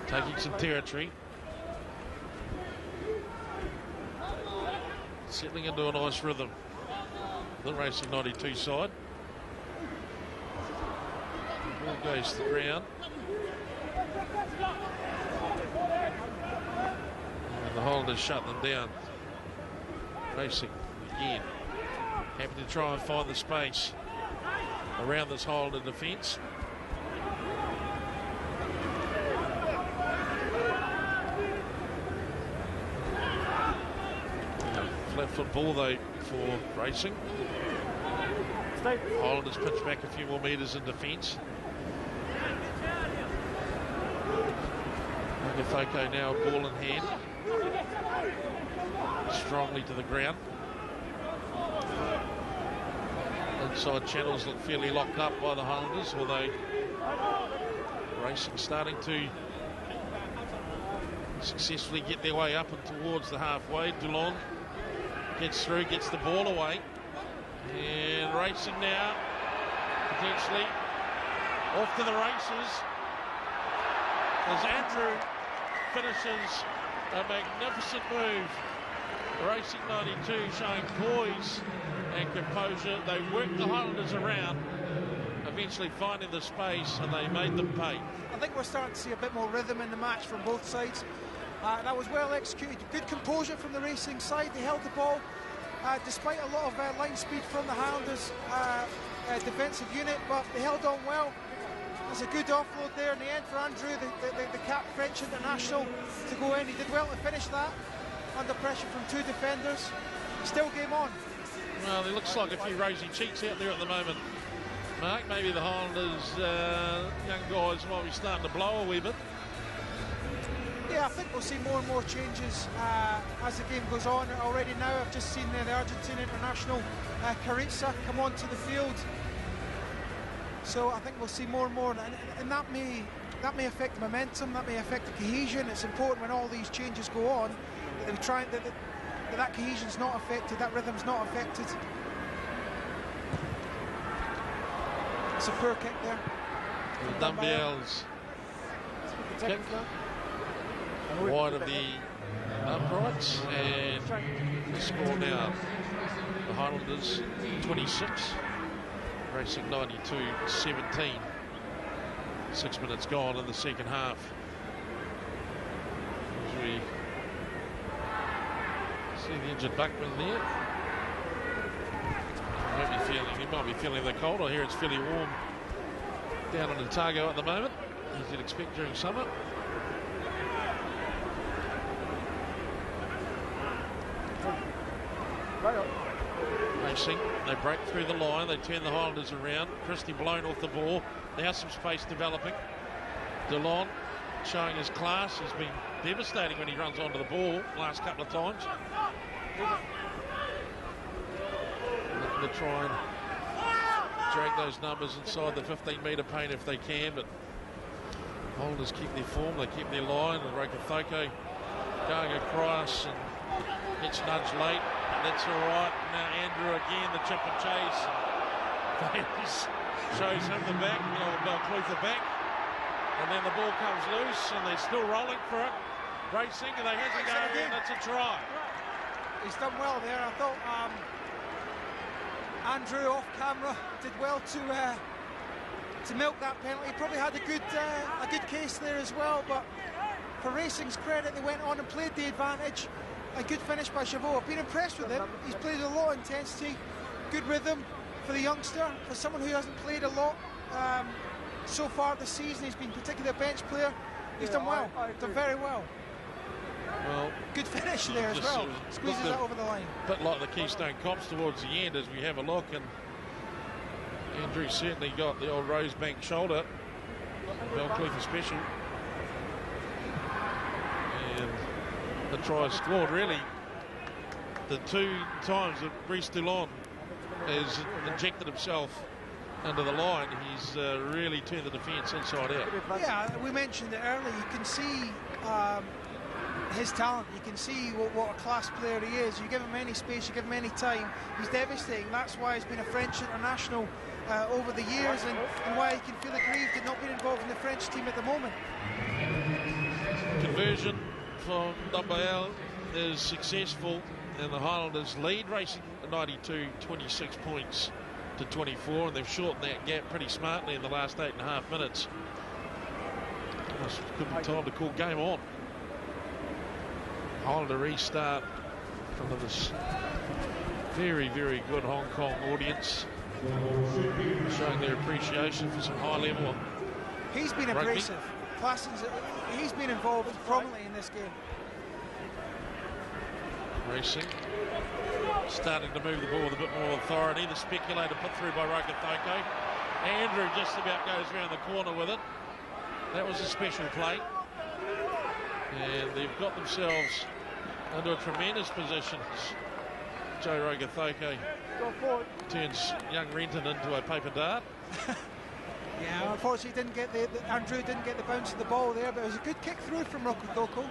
taking some territory, settling into a nice rhythm. The Racing 92 side. Ball goes to the ground. And the Highlanders shut them down. Racing again, happy to try and find the space around this Highlander defence. Flat foot ball though for Racing. Highlanders pitch back a few more metres in defence. Nagafoko now ball in hand, strongly to the ground. Inside channels look fairly locked up by the Highlanders, although Racing starting to successfully get their way up and towards the halfway. Dulon gets through, gets the ball away, and Racing now potentially off to the races as Andrew finishes a magnificent move. Racing 92 showing poise and composure. They worked the Highlanders around, eventually finding the space, and they made them pay. I think we're starting to see a bit more rhythm in the match from both sides. That was well executed. Good composure from the Racing side. They held the ball despite a lot of line speed from the Highlanders defensive unit, but they held on well. There's a good offload there in the end for Andrew, the cap French international, to go in. He did well to finish that under pressure from two defenders. Still game on. Well, it looks like a few rosy cheeks out there at the moment, Mark. Maybe the Highlanders young guys might be starting to blow a wee bit. Yeah, I think we'll see more and more changes as the game goes on. Already now I've just seen the Argentine international Carriza come onto the field. So I think we'll see more and more, and that may affect the momentum, that may affect the cohesion. It's important when all these changes go on that we try that cohesion's not affected, that rhythm's not affected. It's a poor kick there. The Dumbbells kick. wide of the uprights, and the score now, the Highlanders 26, Racing 92-17. 6 minutes gone in the second half. As we see the injured Buckman there. He might be feeling the cold. I hear it's fairly warm down in Otago at the moment, as you'd expect during summer. Racing, they break through the line, they turn the Highlanders around. Christie blown off the ball. Now some space developing. DeLon showing his class. He's been devastating when he runs onto the ball last couple of times. Looking to try and drag those numbers inside the 15-metre paint if they can, but Highlanders keep their form, they keep their line, and Rokothoko going across and gets nudged late. That's all right. Now Andrew again, the chip and chase. Shows him the back, Belcluth the back. And then the ball comes loose and they're still rolling for it. Racing, and they have to go, and it's a try. He's done well there. I thought Andrew off camera did well to milk that penalty. He probably had a good case there as well, but for Racing's credit, they went on and played the advantage. A good finish by Chavot. I've been impressed with him. He's played with a lot of intensity, good rhythm for the youngster. For someone who hasn't played a lot so far this season, he's been particularly a bench player. He's done well, done very well. Well, good finish there as well. Squeezes that over the line. A bit like the Keystone Cops towards the end as we have a look, and Andrew certainly got the old Rosebank shoulder. Belcluth special. And the try scored, really. The two times that Brice Dulon has injected himself under the line, he's really turned the defence inside out. Yeah, we mentioned it earlier. You can see his talent. You can see what a class player he is. You give him any space, you give him any time, he's devastating. That's why he's been a French international over the years, and why he can feel aggrieved at not being involved in the French team at the moment. Conversion from Dumbael is successful, and the Highlanders lead Racing 92, 26 points to 24, and they've shortened that gap pretty smartly in the last 8.5 minutes. Almost could be time to call game on. Highlander restart in front of this very, very good Hong Kong audience, showing their appreciation for some high level. He's been rugby. Abrasive. Claassens, he's been involved prominently in this game. Racing starting to move the ball with a bit more authority. The speculator put through by Rokothoko. Andrew just about goes around the corner with it. That was a special play. And they've got themselves into a tremendous position. Joe Rokothoko turns young Renton into a paper dart. Yeah, unfortunately Andrew didn't get the bounce of the ball there, but it was a good kick through from Rokothoko.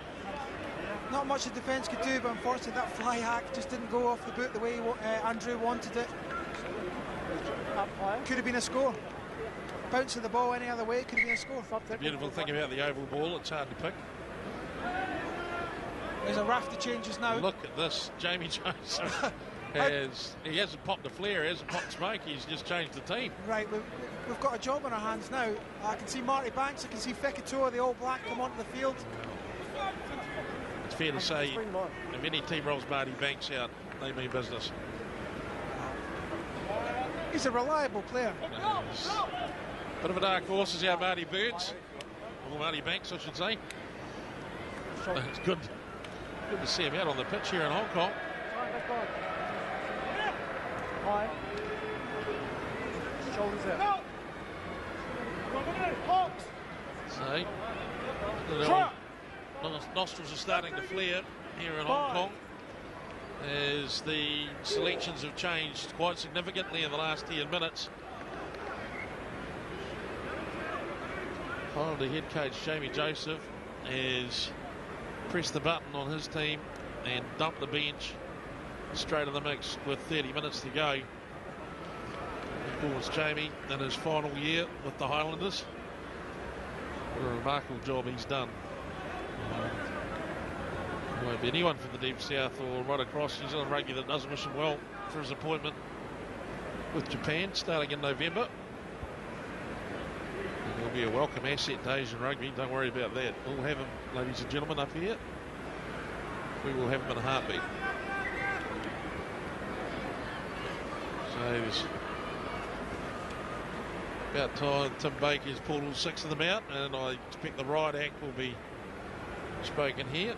Not much the defence could do, but unfortunately that fly hack just didn't go off the boot the way Andrew wanted it. Could have been a score. Bounce of the ball any other way, could have been a score. The beautiful thing about the oval ball, it's hard to pick. There's a raft of changes now. Look at this, Jamie Jones. He hasn't popped a flare, he hasn't popped smoke, he's just changed the team. Right, we've got a job on our hands now. I can see Marty Banks, I can see Fekitoa, the All Black, come onto the field. It's fair to say, if any team rolls Marty Banks out, they mean business. He's a reliable player. Bit of a dark horse is our Marty Birds. Or Marty Banks, I should say. It's good to see him out on the pitch here in Hong Kong. Shoulders out. So, the nostrils are starting to flare here in Hong Kong as the selections have changed quite significantly in the last 10 minutes. Highlander head coach Jamie Joseph has pressed the button on his team and dumped the bench straight in the mix with 30 minutes to go. Of course, Jamie in his final year with the Highlanders. What a remarkable job he's done. There won't be anyone from the Deep South or right across New Zealand Rugby that doesn't wish him well for his appointment with Japan starting in November. And he'll be a welcome asset to Asian rugby, don't worry about that. We'll have him, ladies and gentlemen, up here. We will have him in a heartbeat. So there's about time Tim Baker's pulled all 6 of them out, and I expect the riot act will be spoken here.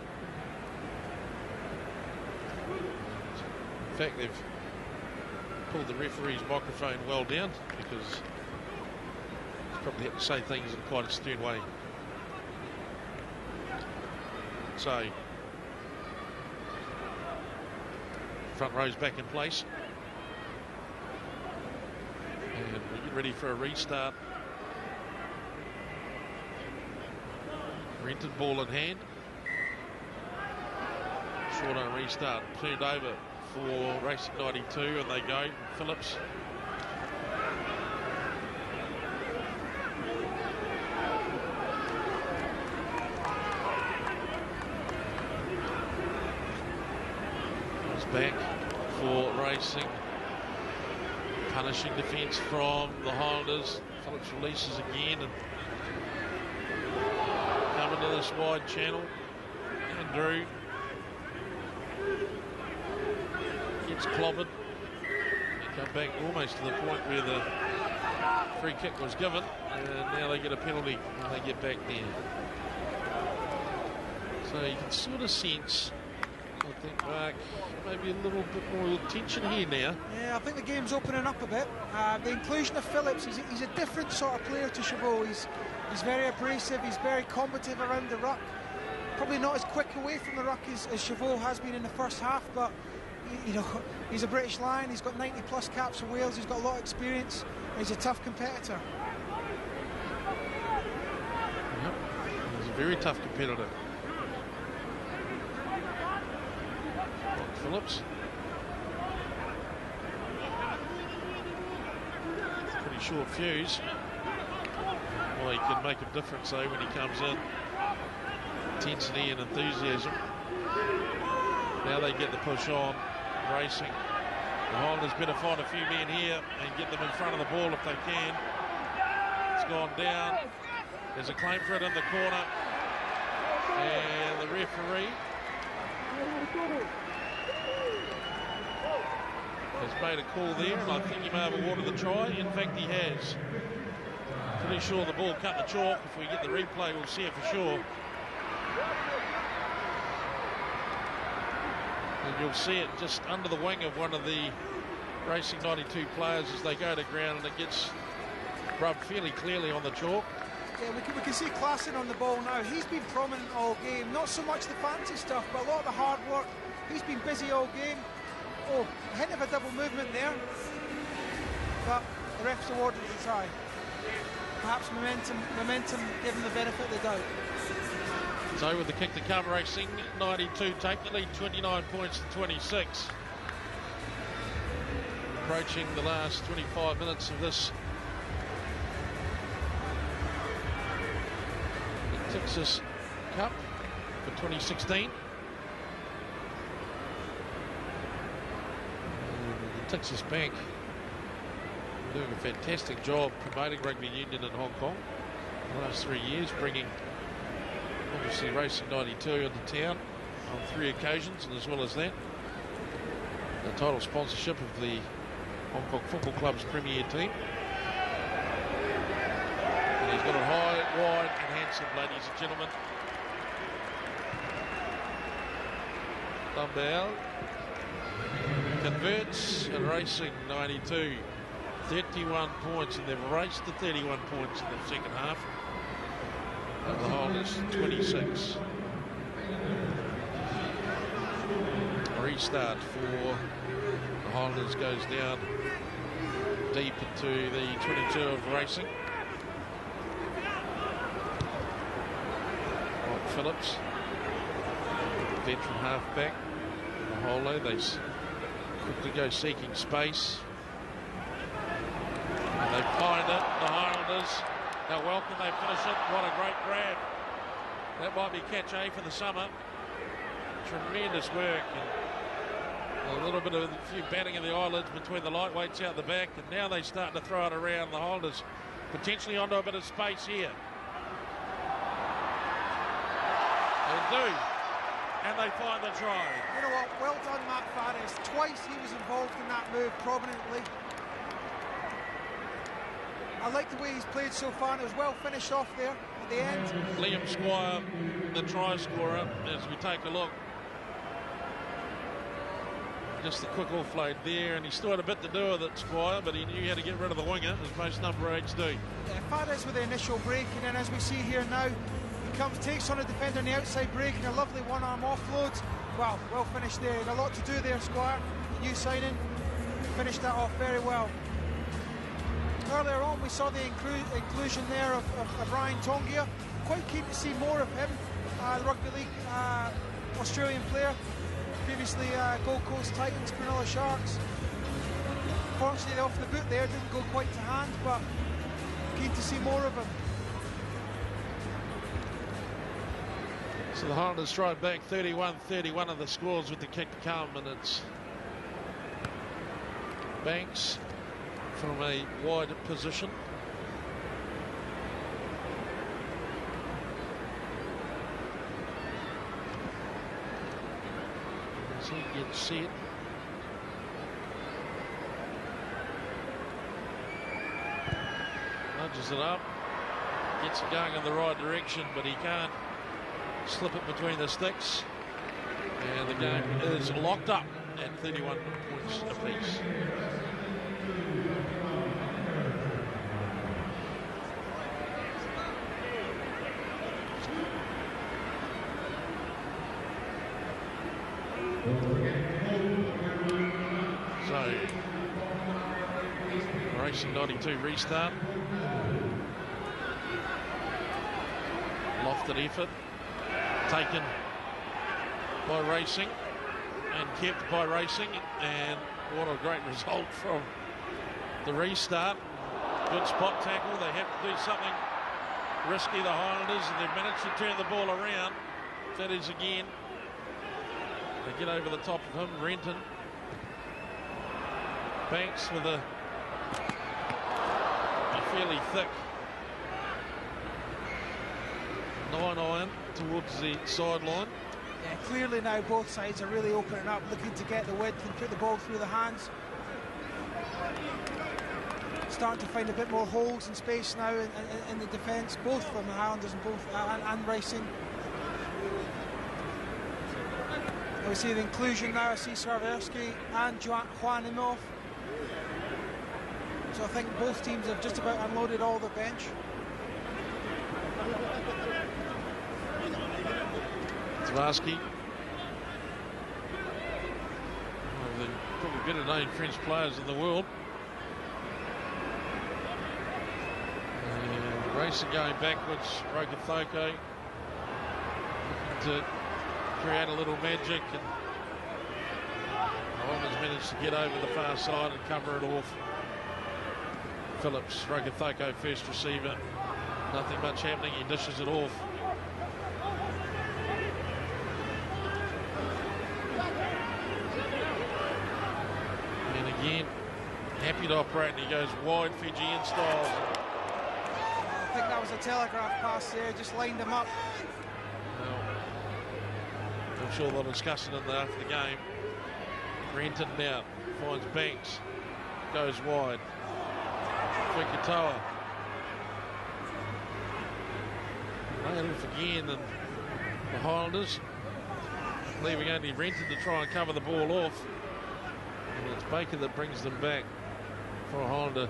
In fact, they've pulled the referee's microphone well down because he's probably had to say things in quite a stern way. So, front row's back in place. And we're getting ready for a restart. Renton ball in hand. Short on restart. Turned over for Racing 92, and they go. Phillips. Comes back for Racing. Punishing defence from the Highlanders. Phillips releases again and come into this wide channel. Andrew gets clobbered. They come back almost to the point where the free kick was given, and now they get a penalty when they get back there. So you can sort of sense, I think, Mark, maybe a little bit more tension here now. Yeah, I think the game's opening up a bit. The inclusion of Phillips, he's a different sort of player to Chabot. He's very abrasive, he's very combative around the ruck. Probably not as quick away from the ruck as Chabot has been in the first half, but you know, he's a British Lion, he's got 90 plus caps for Wales, he's got a lot of experience, and he's a tough competitor. Yep, he's a very tough competitor. Phillips. Pretty short fuse. Well, he can make a difference though when he comes in. Intensity and enthusiasm. Now they get the push on. Racing. The Highlanders better find a few men here and get them in front of the ball if they can. It's gone down. There's a claim for it in the corner. And the referee has made a call there, and I think he may have awarded the try. In fact, he has. Pretty sure the ball cut the chalk. If we get the replay, we'll see it for sure. And you'll see it just under the wing of one of the Racing 92 players as they go to ground, and it gets rubbed fairly clearly on the chalk. Yeah, we can see Klassen on the ball now. He's been prominent all game. Not so much the fancy stuff, but a lot of the hard work. He's been busy all game. Oh, a hint of a double movement there, but the ref's awarded the try. Perhaps momentum given the benefit of the doubt. So with the kick to come, Racing 92 take the lead, 29 points to 26. Approaching the last 25 minutes of this Natixis Cup for 2016. Texas Bank doing a fantastic job promoting rugby union in Hong Kong the last 3 years, bringing obviously Racing 92 into town on 3 occasions, and as well as that, the title sponsorship of the Hong Kong Football Club's premier team. And he's got it high, wide and handsome, ladies and gentlemen. Dumbbell converts, and Racing 92 31 points, and they've raced to 31 points in the second half, and the Highlanders 26. Restart for the Highlanders goes down deep into the 22 of Racing. Mike Phillips, veteran halfback, the Holo, they quickly go seeking space, and they find it. The Highlanders, how well can they finish it? What a great grab. That might be catch A for the summer. tremendous work. And a little bit of a few batting of the eyelids between the lightweights out the back, and now they're starting to throw it around. The Highlanders potentially onto a bit of space here. They do, and they find the try. You know what? Well done, Matt Fares. Twice he was involved in that move prominently. I like the way he's played so far, and it was well finished off there at the end. Liam Squire, the try scorer, as we take a look. Just the quick offload there, and he still had a bit to do with it, Squire, but he knew how to get rid of the winger, as most number 8s do. Yeah, Fares with the initial break, and then as we see here now, he comes, takes on a defender on the outside break, and a lovely one-arm offload. Wow, well finished there. He had a lot to do there, Squire. The new signing finished that off very well. Earlier on, we saw the inclusion there of Brian Tongia. Quite keen to see more of him, the Rugby League Australian player. Previously Gold Coast Titans, Cronulla Sharks. Fortunately, off the boot there, didn't go quite to hand, but keen to see more of him. So the Highlanders stride back 31-31 of the scores with the kick to come, and it's Banks from a wide position. As he gets set. Nudges it up. Gets it going in the right direction, but he can't slip it between the sticks. And the game is locked up at 31 points apiece. So, Racing 92 restart. Lofted effort taken by Racing and kept by Racing, and what a great result from the restart. Good spot tackle. They have to do something risky, the Highlanders, and they've managed to turn the ball around. That is again. They get over the top of him, Renton. Banks with a fairly thick 9-iron towards the sideline. Yeah, clearly now both sides are really opening up, looking to get the width and put the ball through the hands. Starting to find a bit more holes and space now in the defence, both from the Highlanders and Racing. We see the inclusion now. I see Sarversky and Juan Imhoff. So I think both teams have just about unloaded all the bench. Sarversky, one of the probably better known French players in the world. And Racing going backwards. Rokathoko to create a little magic, and Highlanders managed to get over the far side and cover it off. Phillips, Rokathoko first receiver, nothing much happening, he dishes it off. And again, happy to operate, and he goes wide Fijian style. I think that was a telegraph pass there, just lined him up. I'm sure they'll discuss it after the game. Renton now finds Banks, goes wide. Fikatoa. Nailed off again, and the Highlanders leaving only Renton to try and cover the ball off. And it's Baker that brings them back for a Highlander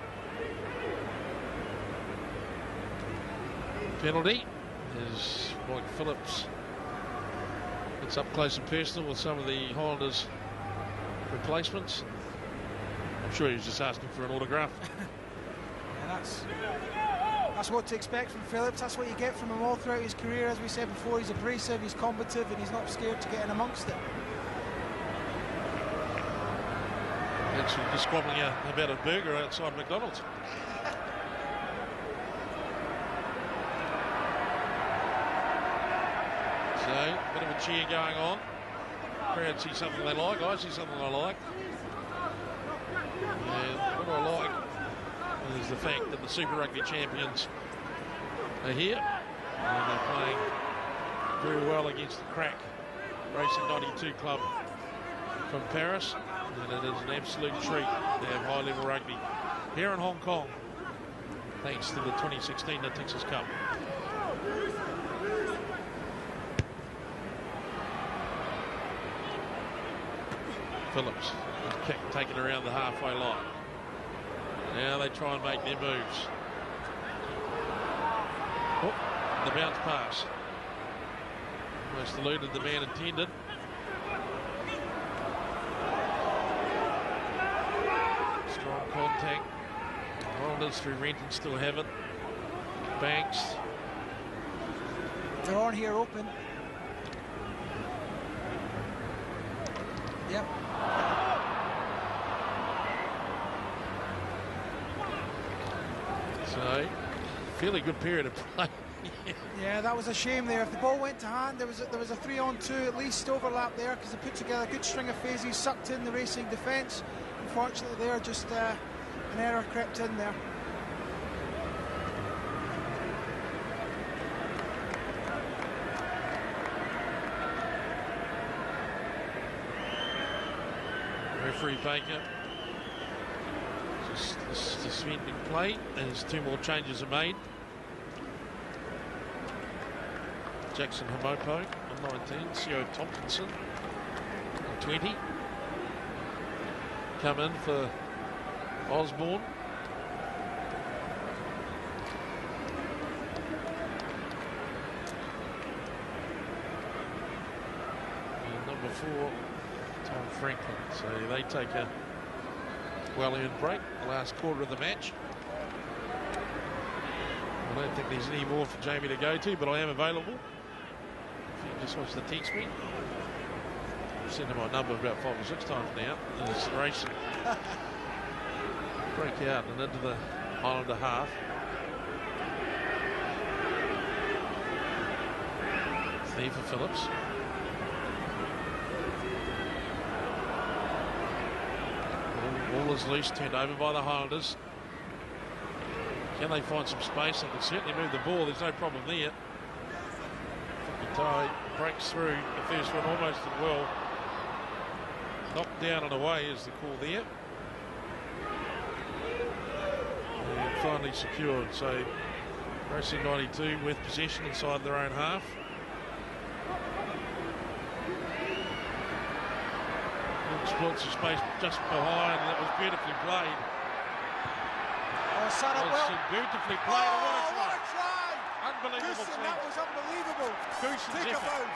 penalty. As Mike Phillips gets up close and personal with some of the Highlanders replacements. I'm sure he was just asking for an autograph. Yeah, that's what to expect from Phillips. That's what you get from him all throughout his career. As we said before, he's abrasive, he's combative, and he's not scared to get in amongst it. Actually just squabbling about a burger outside McDonald's. So, a bit of a cheer going on. crowd see something they like. I see something I like. And what I like is the fact that the Super Rugby champions are here. And they're playing very well against the crack Racing 92 club from Paris. And it is an absolute treat to have high-level rugby here in Hong Kong, thanks to the 2016 Natixis Cup. Phillips, kick taken around the halfway line. Now they try and make their moves. Oh, the bounce pass. Almost eluded the man intended. Strong contact. Highlanders through Renton still have it. Banks. They're on here open. Yep. So, fairly good period of play. Yeah, that was a shame there. If the ball went to hand, there was a 3-on-2 at least overlap there, because they put together a good string of phases, sucked in the Racing defence. Unfortunately there, just an error crept in there. Referee Baker just suspending play as 2 more changes are made. Jackson Hamopo on 19, Sio Tompkinson on 20. Come in for Osborne. And number 4, Tom Franklin. So they take a well-earned break, the last quarter of the match. I don't think there's any more for Jamie to go to, but I am available. If he just wants to text me. I've sent him my number about 5 or 6 times now. And it's racing. Break out and into the Highlander half. It's there for Phillips. Ball is loose, turned over by the Highlanders. Can they find some space? They can certainly move the ball. There's no problem there. Ty breaks through the first one almost as well. Knocked down and away is the call there. And finally secured. So Racing 92 with possession inside their own half. Exploits the space just behind. That was beautifully played. Oh, son of well. Beautifully played. Oh, what a try. Unbelievable. Goosen, that was unbelievable. Goosen's effort.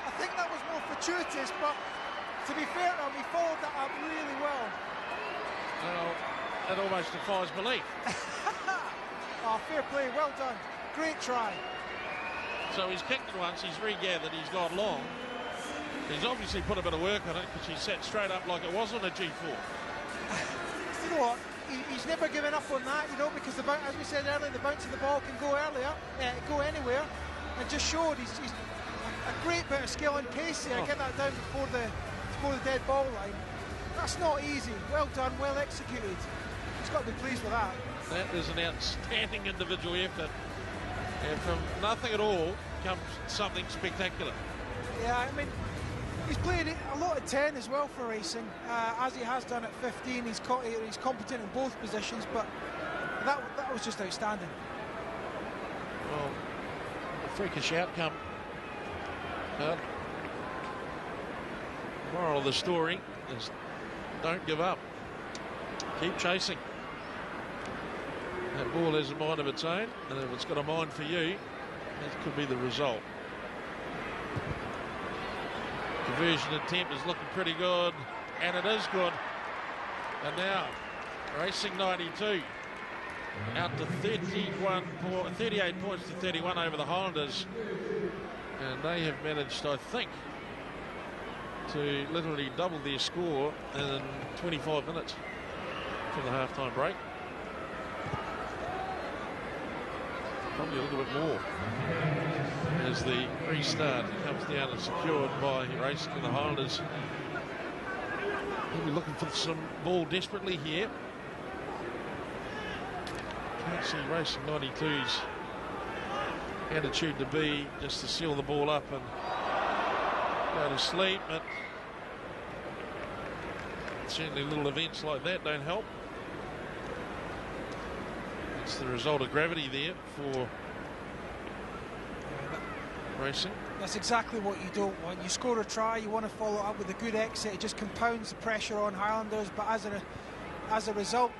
I think that was more fortuitous, but to be fair to him, he followed that up really well. Well, that almost defies belief. Oh, fair play. Well done. Great try. So he's kicked it once, he's regathered, he's gone long. He's obviously put a bit of work on it because he sat straight up like it wasn't a G4. You know what? He's never given up on that, you know, because as we said earlier, the bounce of the ball can go go anywhere, and just showed he's a great bit of skill and pace there. Get that down before the dead ball line. That's not easy. Well done, well executed. He's got to be pleased with that. That is an outstanding individual effort. And from nothing at all comes something spectacular. Yeah, I mean, he's played a lot of 10 as well for Racing, as he has done at 15. He's competent in both positions, but that was just outstanding. Well, a freakish outcome. Moral of the story is don't give up. Keep chasing. That ball has a mind of its own, and if it's got a mind for you, that could be the result. Conversion attempt is looking pretty good, and it is good. And now, Racing 92 out to 38 points to 31 over the Highlanders. And they have managed, I think, to literally double their score in 25 minutes from the halftime break. probably a little bit more. As the restart comes down and secured by Racing and the Highlanders. He'll be looking for some ball desperately here. Can't see Racing 92's attitude to be just to seal the ball up and go to sleep, but certainly little events like that don't help. It's the result of gravity there for Racing. That's exactly what you don't want. You score a try, you want to follow up with a good exit. It just compounds the pressure on Highlanders, but as a result,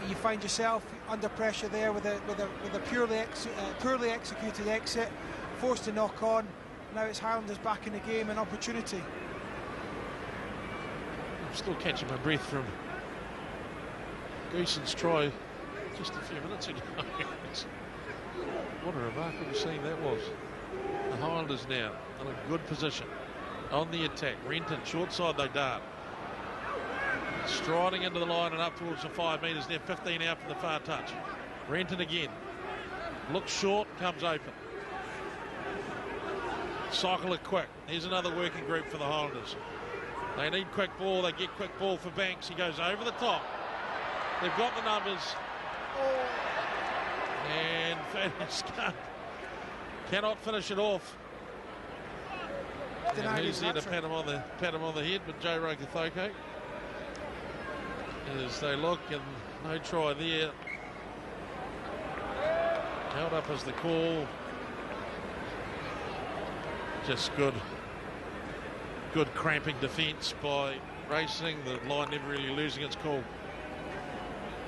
you find yourself under pressure there with a poorly executed exit, forced to knock on. Now it's Highlanders back in the game, an opportunity. I'm still catching my breath from Gooson's try just a few minutes ago. What a remarkable scene that was. The Highlanders now in a good position on the attack. Renton, short side they dart. Striding into the line and up towards the 5 metres. They're 15 out from the far touch. Renton again. Looks short, comes open. Cycle it quick. Here's another working group for the Highlanders. They need quick ball. They get quick ball for Banks. He goes over the top. They've got the numbers. And Fannis cannot finish it off. And who's there to pat him on the head? But Joe Rokathoko. As they look, and no try there. Held up as the call. Just good cramping defence by Racing. The line never really losing its call.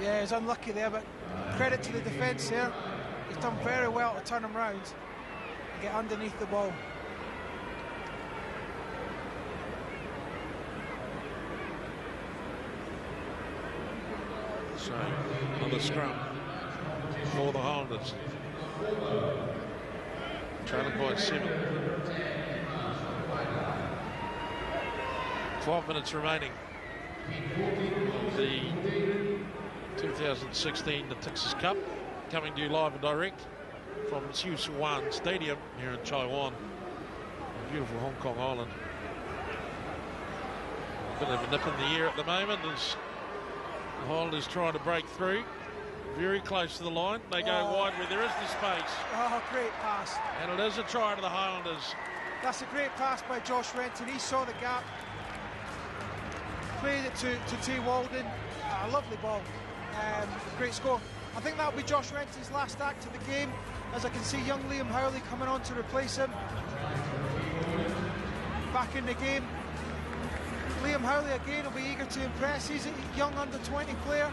Yeah, he's unlucky there, but credit to the defence here. He's done very well to turn him round and get underneath the ball. So, another scrum for the Highlanders. Trailing by 7. 12 minutes remaining. The 2016 Natixis Cup coming to you live and direct from Siusuan Stadium here in Taiwan. Beautiful Hong Kong Island. A bit of a nip in the air at the moment as the Highlanders trying to break through. Very close to the line. They go wide where there is the space. Oh, great pass. And it is a try to the Highlanders. That's a great pass by Josh Renton. He saw the gap. Played it to T. Walden. A lovely ball. Great score. I think that'll be Josh Renton's last act of the game, as I can see young Liam Howley coming on to replace him. Back in the game. Liam Howley again will be eager to impress. He's a young under-20 player.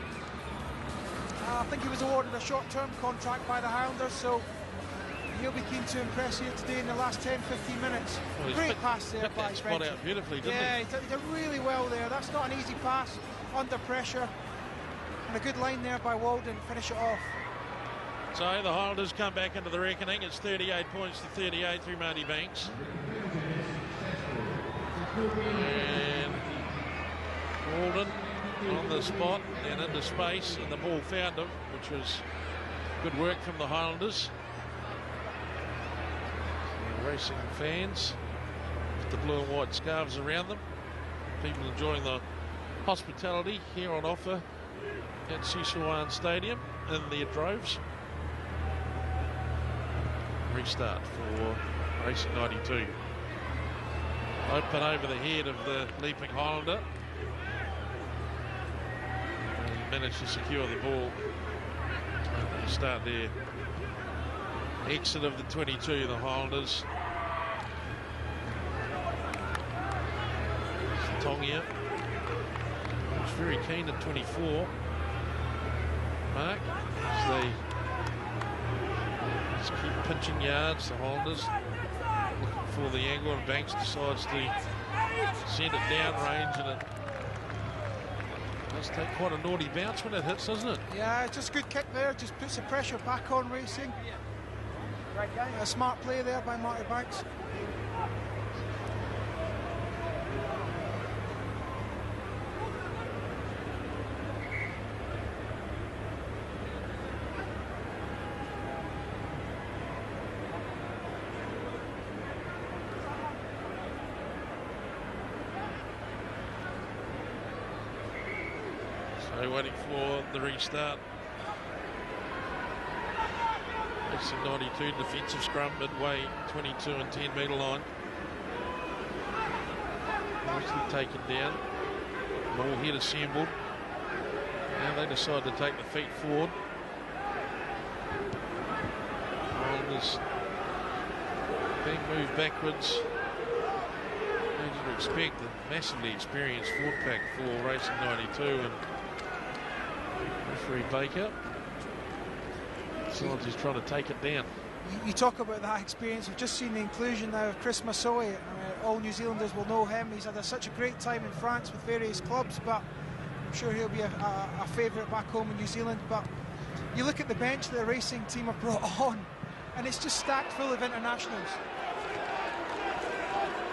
I think he was awarded a short-term contract by the Highlanders, so he'll be keen to impress here today in the last 10-15 minutes. Well, great pass there by that spot out beautifully, didn't he? He did really well there. That's not an easy pass under pressure. And a good line there by Walden, finish it off. So the Highlanders come back into the reckoning. It's 38 points to 38 through Marty Banks. And Walden on the spot and into space, and the ball found him, which was good work from the Highlanders. The Racing fans with the blue and white scarves around them. People enjoying the hospitality here on offer at Siusuan Stadium in their droves. Restart for Racing 92. Open over the head of the leaping Highlander. And he managed to secure the ball. And they start their exit of the 22, the Highlanders. Tongia, who's very keen at 24. Mark, as they just keep pinching yards, the Highlanders looking for the angle, and Banks decides to send it down range, and it does take quite a naughty bounce when it hits, doesn't it? Yeah, just a good kick there, just puts the pressure back on Racing. A smart play there by Marty Banks. So waiting for the restart. It's a 92 defensive scrum midway 22 and 10 metre line. Mostly taken down. Ball head assembled. Now they decide to take the feet forward. Highlanders being moved backwards. As you'd expect, a massively experienced forward pack for Racing 92 and referee Baker. Decides he's trying to take it down. You talk about that experience. We've just seen the inclusion now of Chris Massoy. All New Zealanders will know him. He's had such a great time in France with various clubs, but I'm sure he'll be a favourite back home in New Zealand. But you look at the bench that the racing team have brought on, and it's just stacked full of internationals.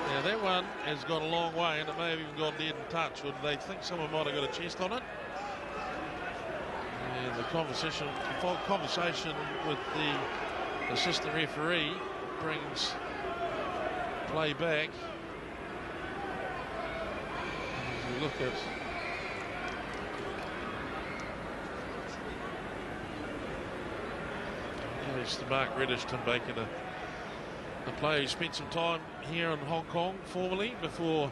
Yeah, that one has gone a long way, and it may have even gone dead in touch. Or they think someone might have got a chest on it. And the conversation with the assistant referee brings play back. As we look at it's the Mark Reddish, Tim Baker, the player who spent some time here in Hong Kong formerly before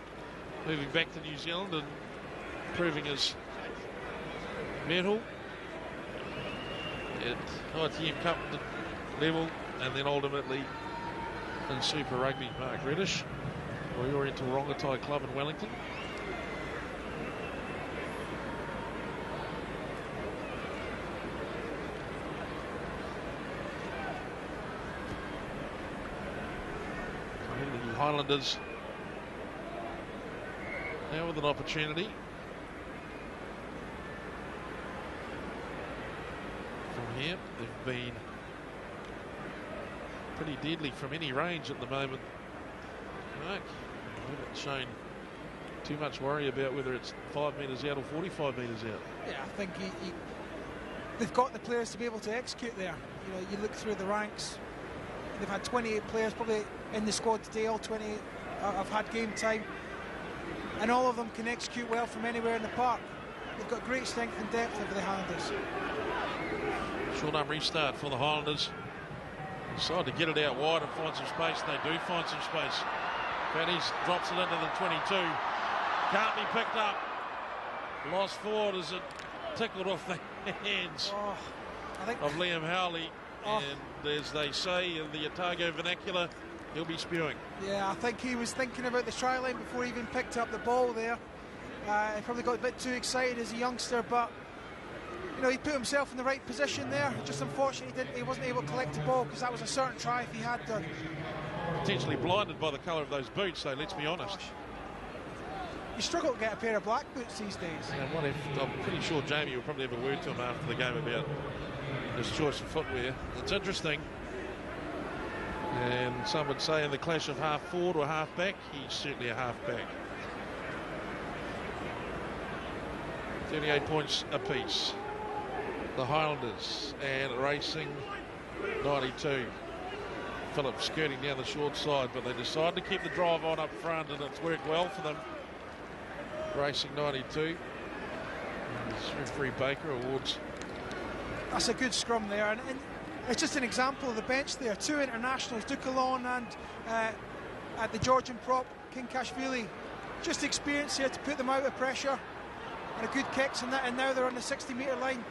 moving back to New Zealand and proving his mettle at ITM Cup level and then ultimately in Super Rugby. Mark Reddish, Royal Oriental Rongotai Club in Wellington. Highlanders now with an opportunity from here. They've been pretty deadly from any range at the moment. Mark haven't shown too much worry about whether it's 5 metres out or 45 metres out. Yeah, I think they've got the players to be able to execute there. You know, you look through the ranks. They've had 28 players probably in the squad today. All 28 have had game time, and all of them can execute well from anywhere in the park. They've got great strength and depth over the Highlanders. Short arm restart for the Highlanders. Decide to get it out wide and find some space. They do find some space. Fanny's drops it into the 22. Can't be picked up. Lost forward as it tickled off the hands of Liam Howley. And as they say in the Otago vernacular, he'll be spewing. Yeah, I think he was thinking about the try line before he even picked up the ball there. He probably got a bit too excited as a youngster, but you know, he put himself in the right position there. Just unfortunately he wasn't able to collect the ball, because that was a certain try if he had done. Potentially blinded by the colour of those boots, so let's be honest. You struggle to get a pair of black boots these days. And what if, I'm pretty sure Jamie will probably have a word to him after the game about his choice of footwear. It's interesting. And some would say in the clash of half forward or half back, he's certainly a half back. 38 points apiece. The Highlanders and Racing 92. Phillips skirting down the short side, but they decide to keep the drive on up front, and it's worked well for them. Racing 92. And referee Baker awards. That's a good scrum there, and it's just an example of the bench there. Two internationals, Dukalon and at the Georgian prop, Kinkashvili. Just experience here to put them out of pressure, and a good kicks in that, and now they're on the 60-metre line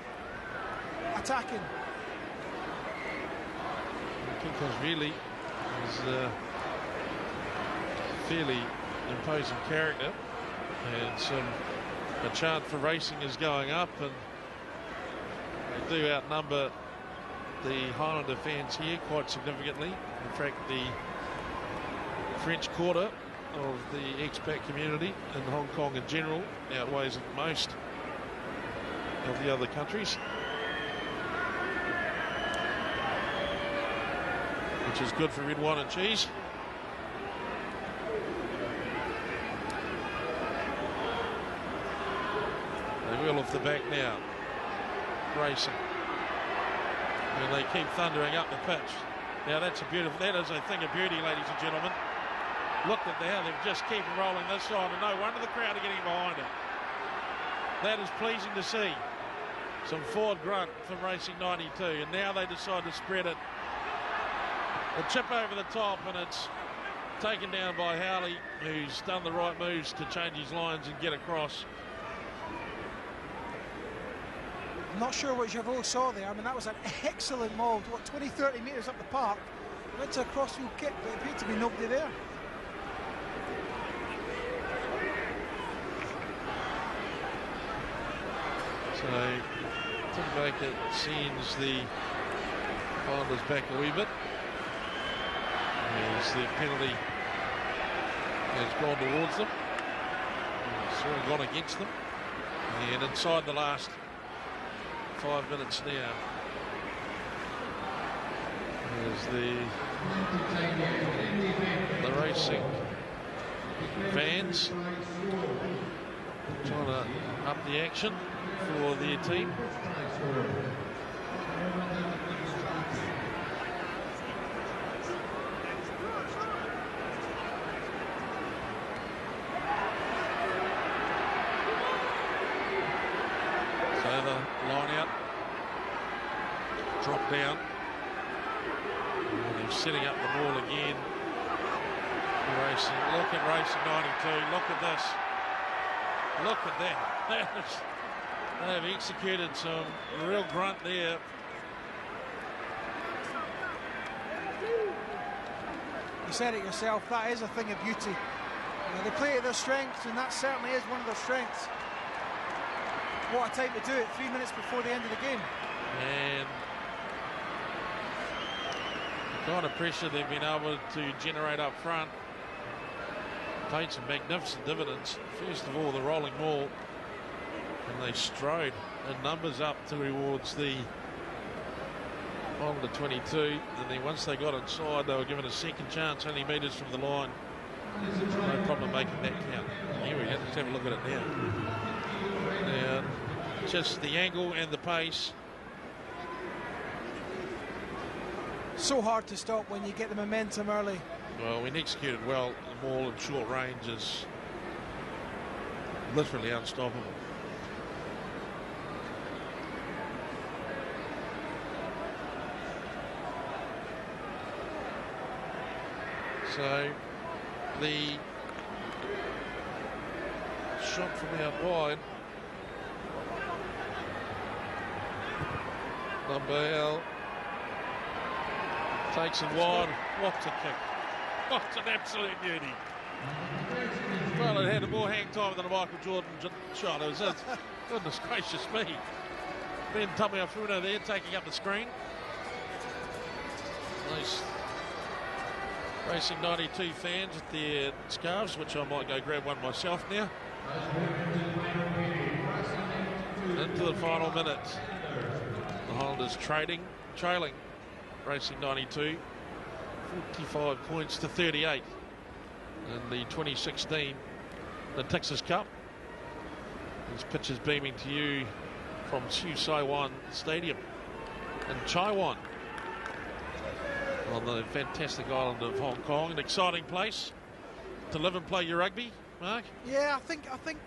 attacking. Kinkashvili is a fairly imposing character, and a chant for Racing is going up, and they do outnumber the Highlander fans here quite significantly. In fact, the French quarter of the expat community in Hong Kong in general outweighs most of the other countries, which is good for red, wine and cheese. They wheel off the back now. Racing. And they keep thundering up the pitch. Now that is a thing of beauty, ladies and gentlemen. Look at how they've just keep rolling this side, and no wonder the crowd are getting behind it. That is pleasing to see. Some forward grunt from Racing 92, and now they decide to spread it. A chip over the top, and it's taken down by Howley, who's done the right moves to change his lines and get across. I'm not sure what Javot saw there. I mean, that was an excellent mould. What, 20-30 metres up the park. Went to a crossfield kick, but it appeared to be nobody there. So, Tim Baker sends the Highlanders back a wee bit. As the penalty has gone towards them. It's all gone against them. And inside the last 5 minutes now, as the Racing fans trying to up the action for their team. So the line out, drop down, and they're setting up the ball again. Racing, look at Racing 92, look at this, look at that. They have executed some real grunt there. You said it yourself, that is a thing of beauty. They play to their strengths, and that certainly is one of their strengths. What a time to do it, 3 minutes before the end of the game. And the kind of pressure they've been able to generate up front paid some magnificent dividends. First of all, the rolling ball, and they strode in numbers up towards the Highlander 22, and then once they got inside, they were given a second chance, only metres from the line. No problem making that count. Here we go, let's have a look at it now. Now, just the angle and the pace. So hard to stop when you get the momentum early. Well, when executed well, the ball in short range is literally unstoppable. So the shot from out wide, Numbell takes it wide. What a kick! What an absolute beauty! Well, it had more hang time than a Michael Jordan shot. It was just, goodness gracious me. Ben Tameafuno there taking up the screen. Nice. Racing 92 fans with their scarves, which I might go grab one myself now. Into the final minute. The Highlanders trailing Racing 92, 45 points to 38 in the 2016 Natixis Cup. This pitch is beaming to you from Siu Saiwan Stadium in Taiwan, on the fantastic island of Hong Kong. An exciting place to live and play your rugby, Mark. Yeah, I think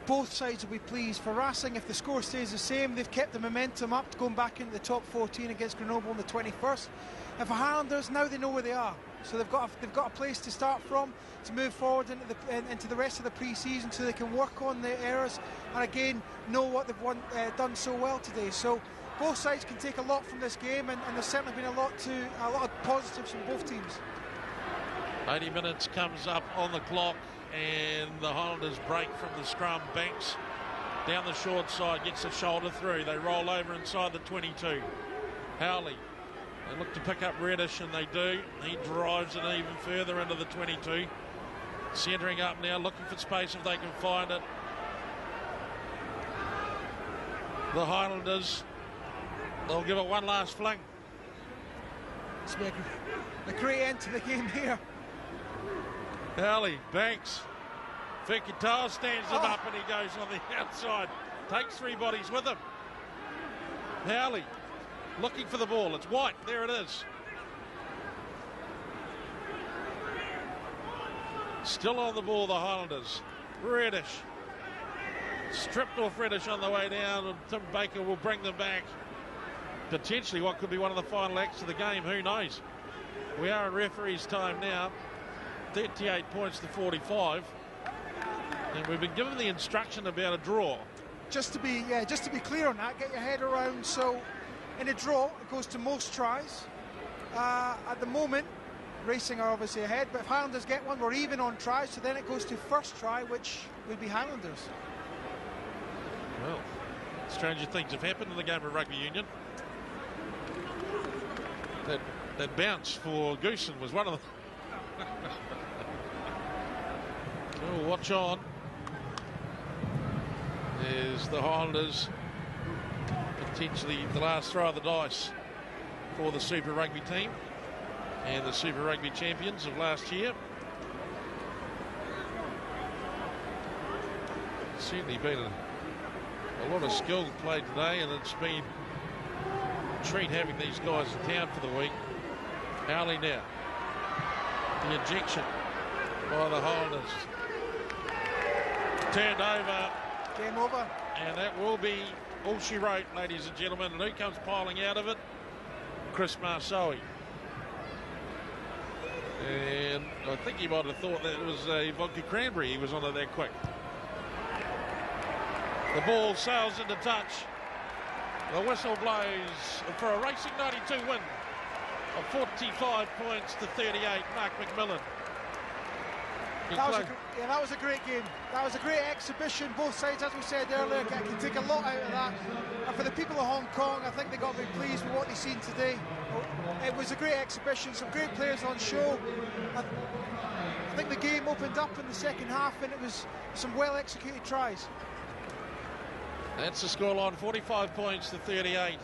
both sides will be pleased. For Racing, if the score stays the same, they've kept the momentum up, going back into the top 14 against Grenoble on the 21st. And for Highlanders, now they know where they are, so they've got a place to start from to move forward into the rest of the pre-season, so they can work on their errors and again know what they've done so well today. So both sides can take a lot from this game, and there's certainly been a lot of positives from both teams. 80 minutes comes up on the clock, and the Highlanders break from the scrum. Banks down the short side, gets a shoulder through. They roll over inside the 22. Howley, they look to pick up Reddish, and they do. He drives it even further into the 22. Centering up now, looking for space if they can find it. The Highlanders, they'll give it one last fling. It's a great end to the game here. Howley, Banks, Fikitao stands him up, and he goes on the outside. Takes three bodies with him. Howley looking for the ball. It's White. There it is. Still on the ball, the Highlanders. Reddish stripped off Reddish on the way down, and Tim Baker will bring them back. Potentially what could be one of the final acts of the game, who knows? We are in referee's time now. 38 points to 45. And we've been given the instruction about a draw. Just to be clear on that, get your head around. So in a draw, it goes to most tries. At the moment, Racing are obviously ahead, but if Highlanders get one, we're even on tries, so then it goes to first try, which would be Highlanders. Well, stranger things have happened in the game of rugby union. That bounce for Goosen was one of them. Oh, watch on. There's the Highlanders, potentially the last throw of the dice for the Super Rugby team and the Super Rugby champions of last year. It's certainly been a lot of skill played today, and it's been a treat having these guys in town for the week. Howley now. The injection by the Highlanders. Turned over. Game over. And that will be all she wrote, ladies and gentlemen. And who comes piling out of it? Chris Marsoe. And I think he might have thought that it was a vodka cranberry. He was on it that quick. The ball sails into touch. The whistle blows for a Racing 92 win of 45 points to 38. Mark McMillan. That was a great game. That was a great exhibition. Both sides, as we said earlier, can take a lot out of that. And for the people of Hong Kong, I think they got to be pleased with what they've seen today. It was a great exhibition. Some great players on show. I think the game opened up in the second half, and it was some well-executed tries. That's the scoreline, 45 points to 38.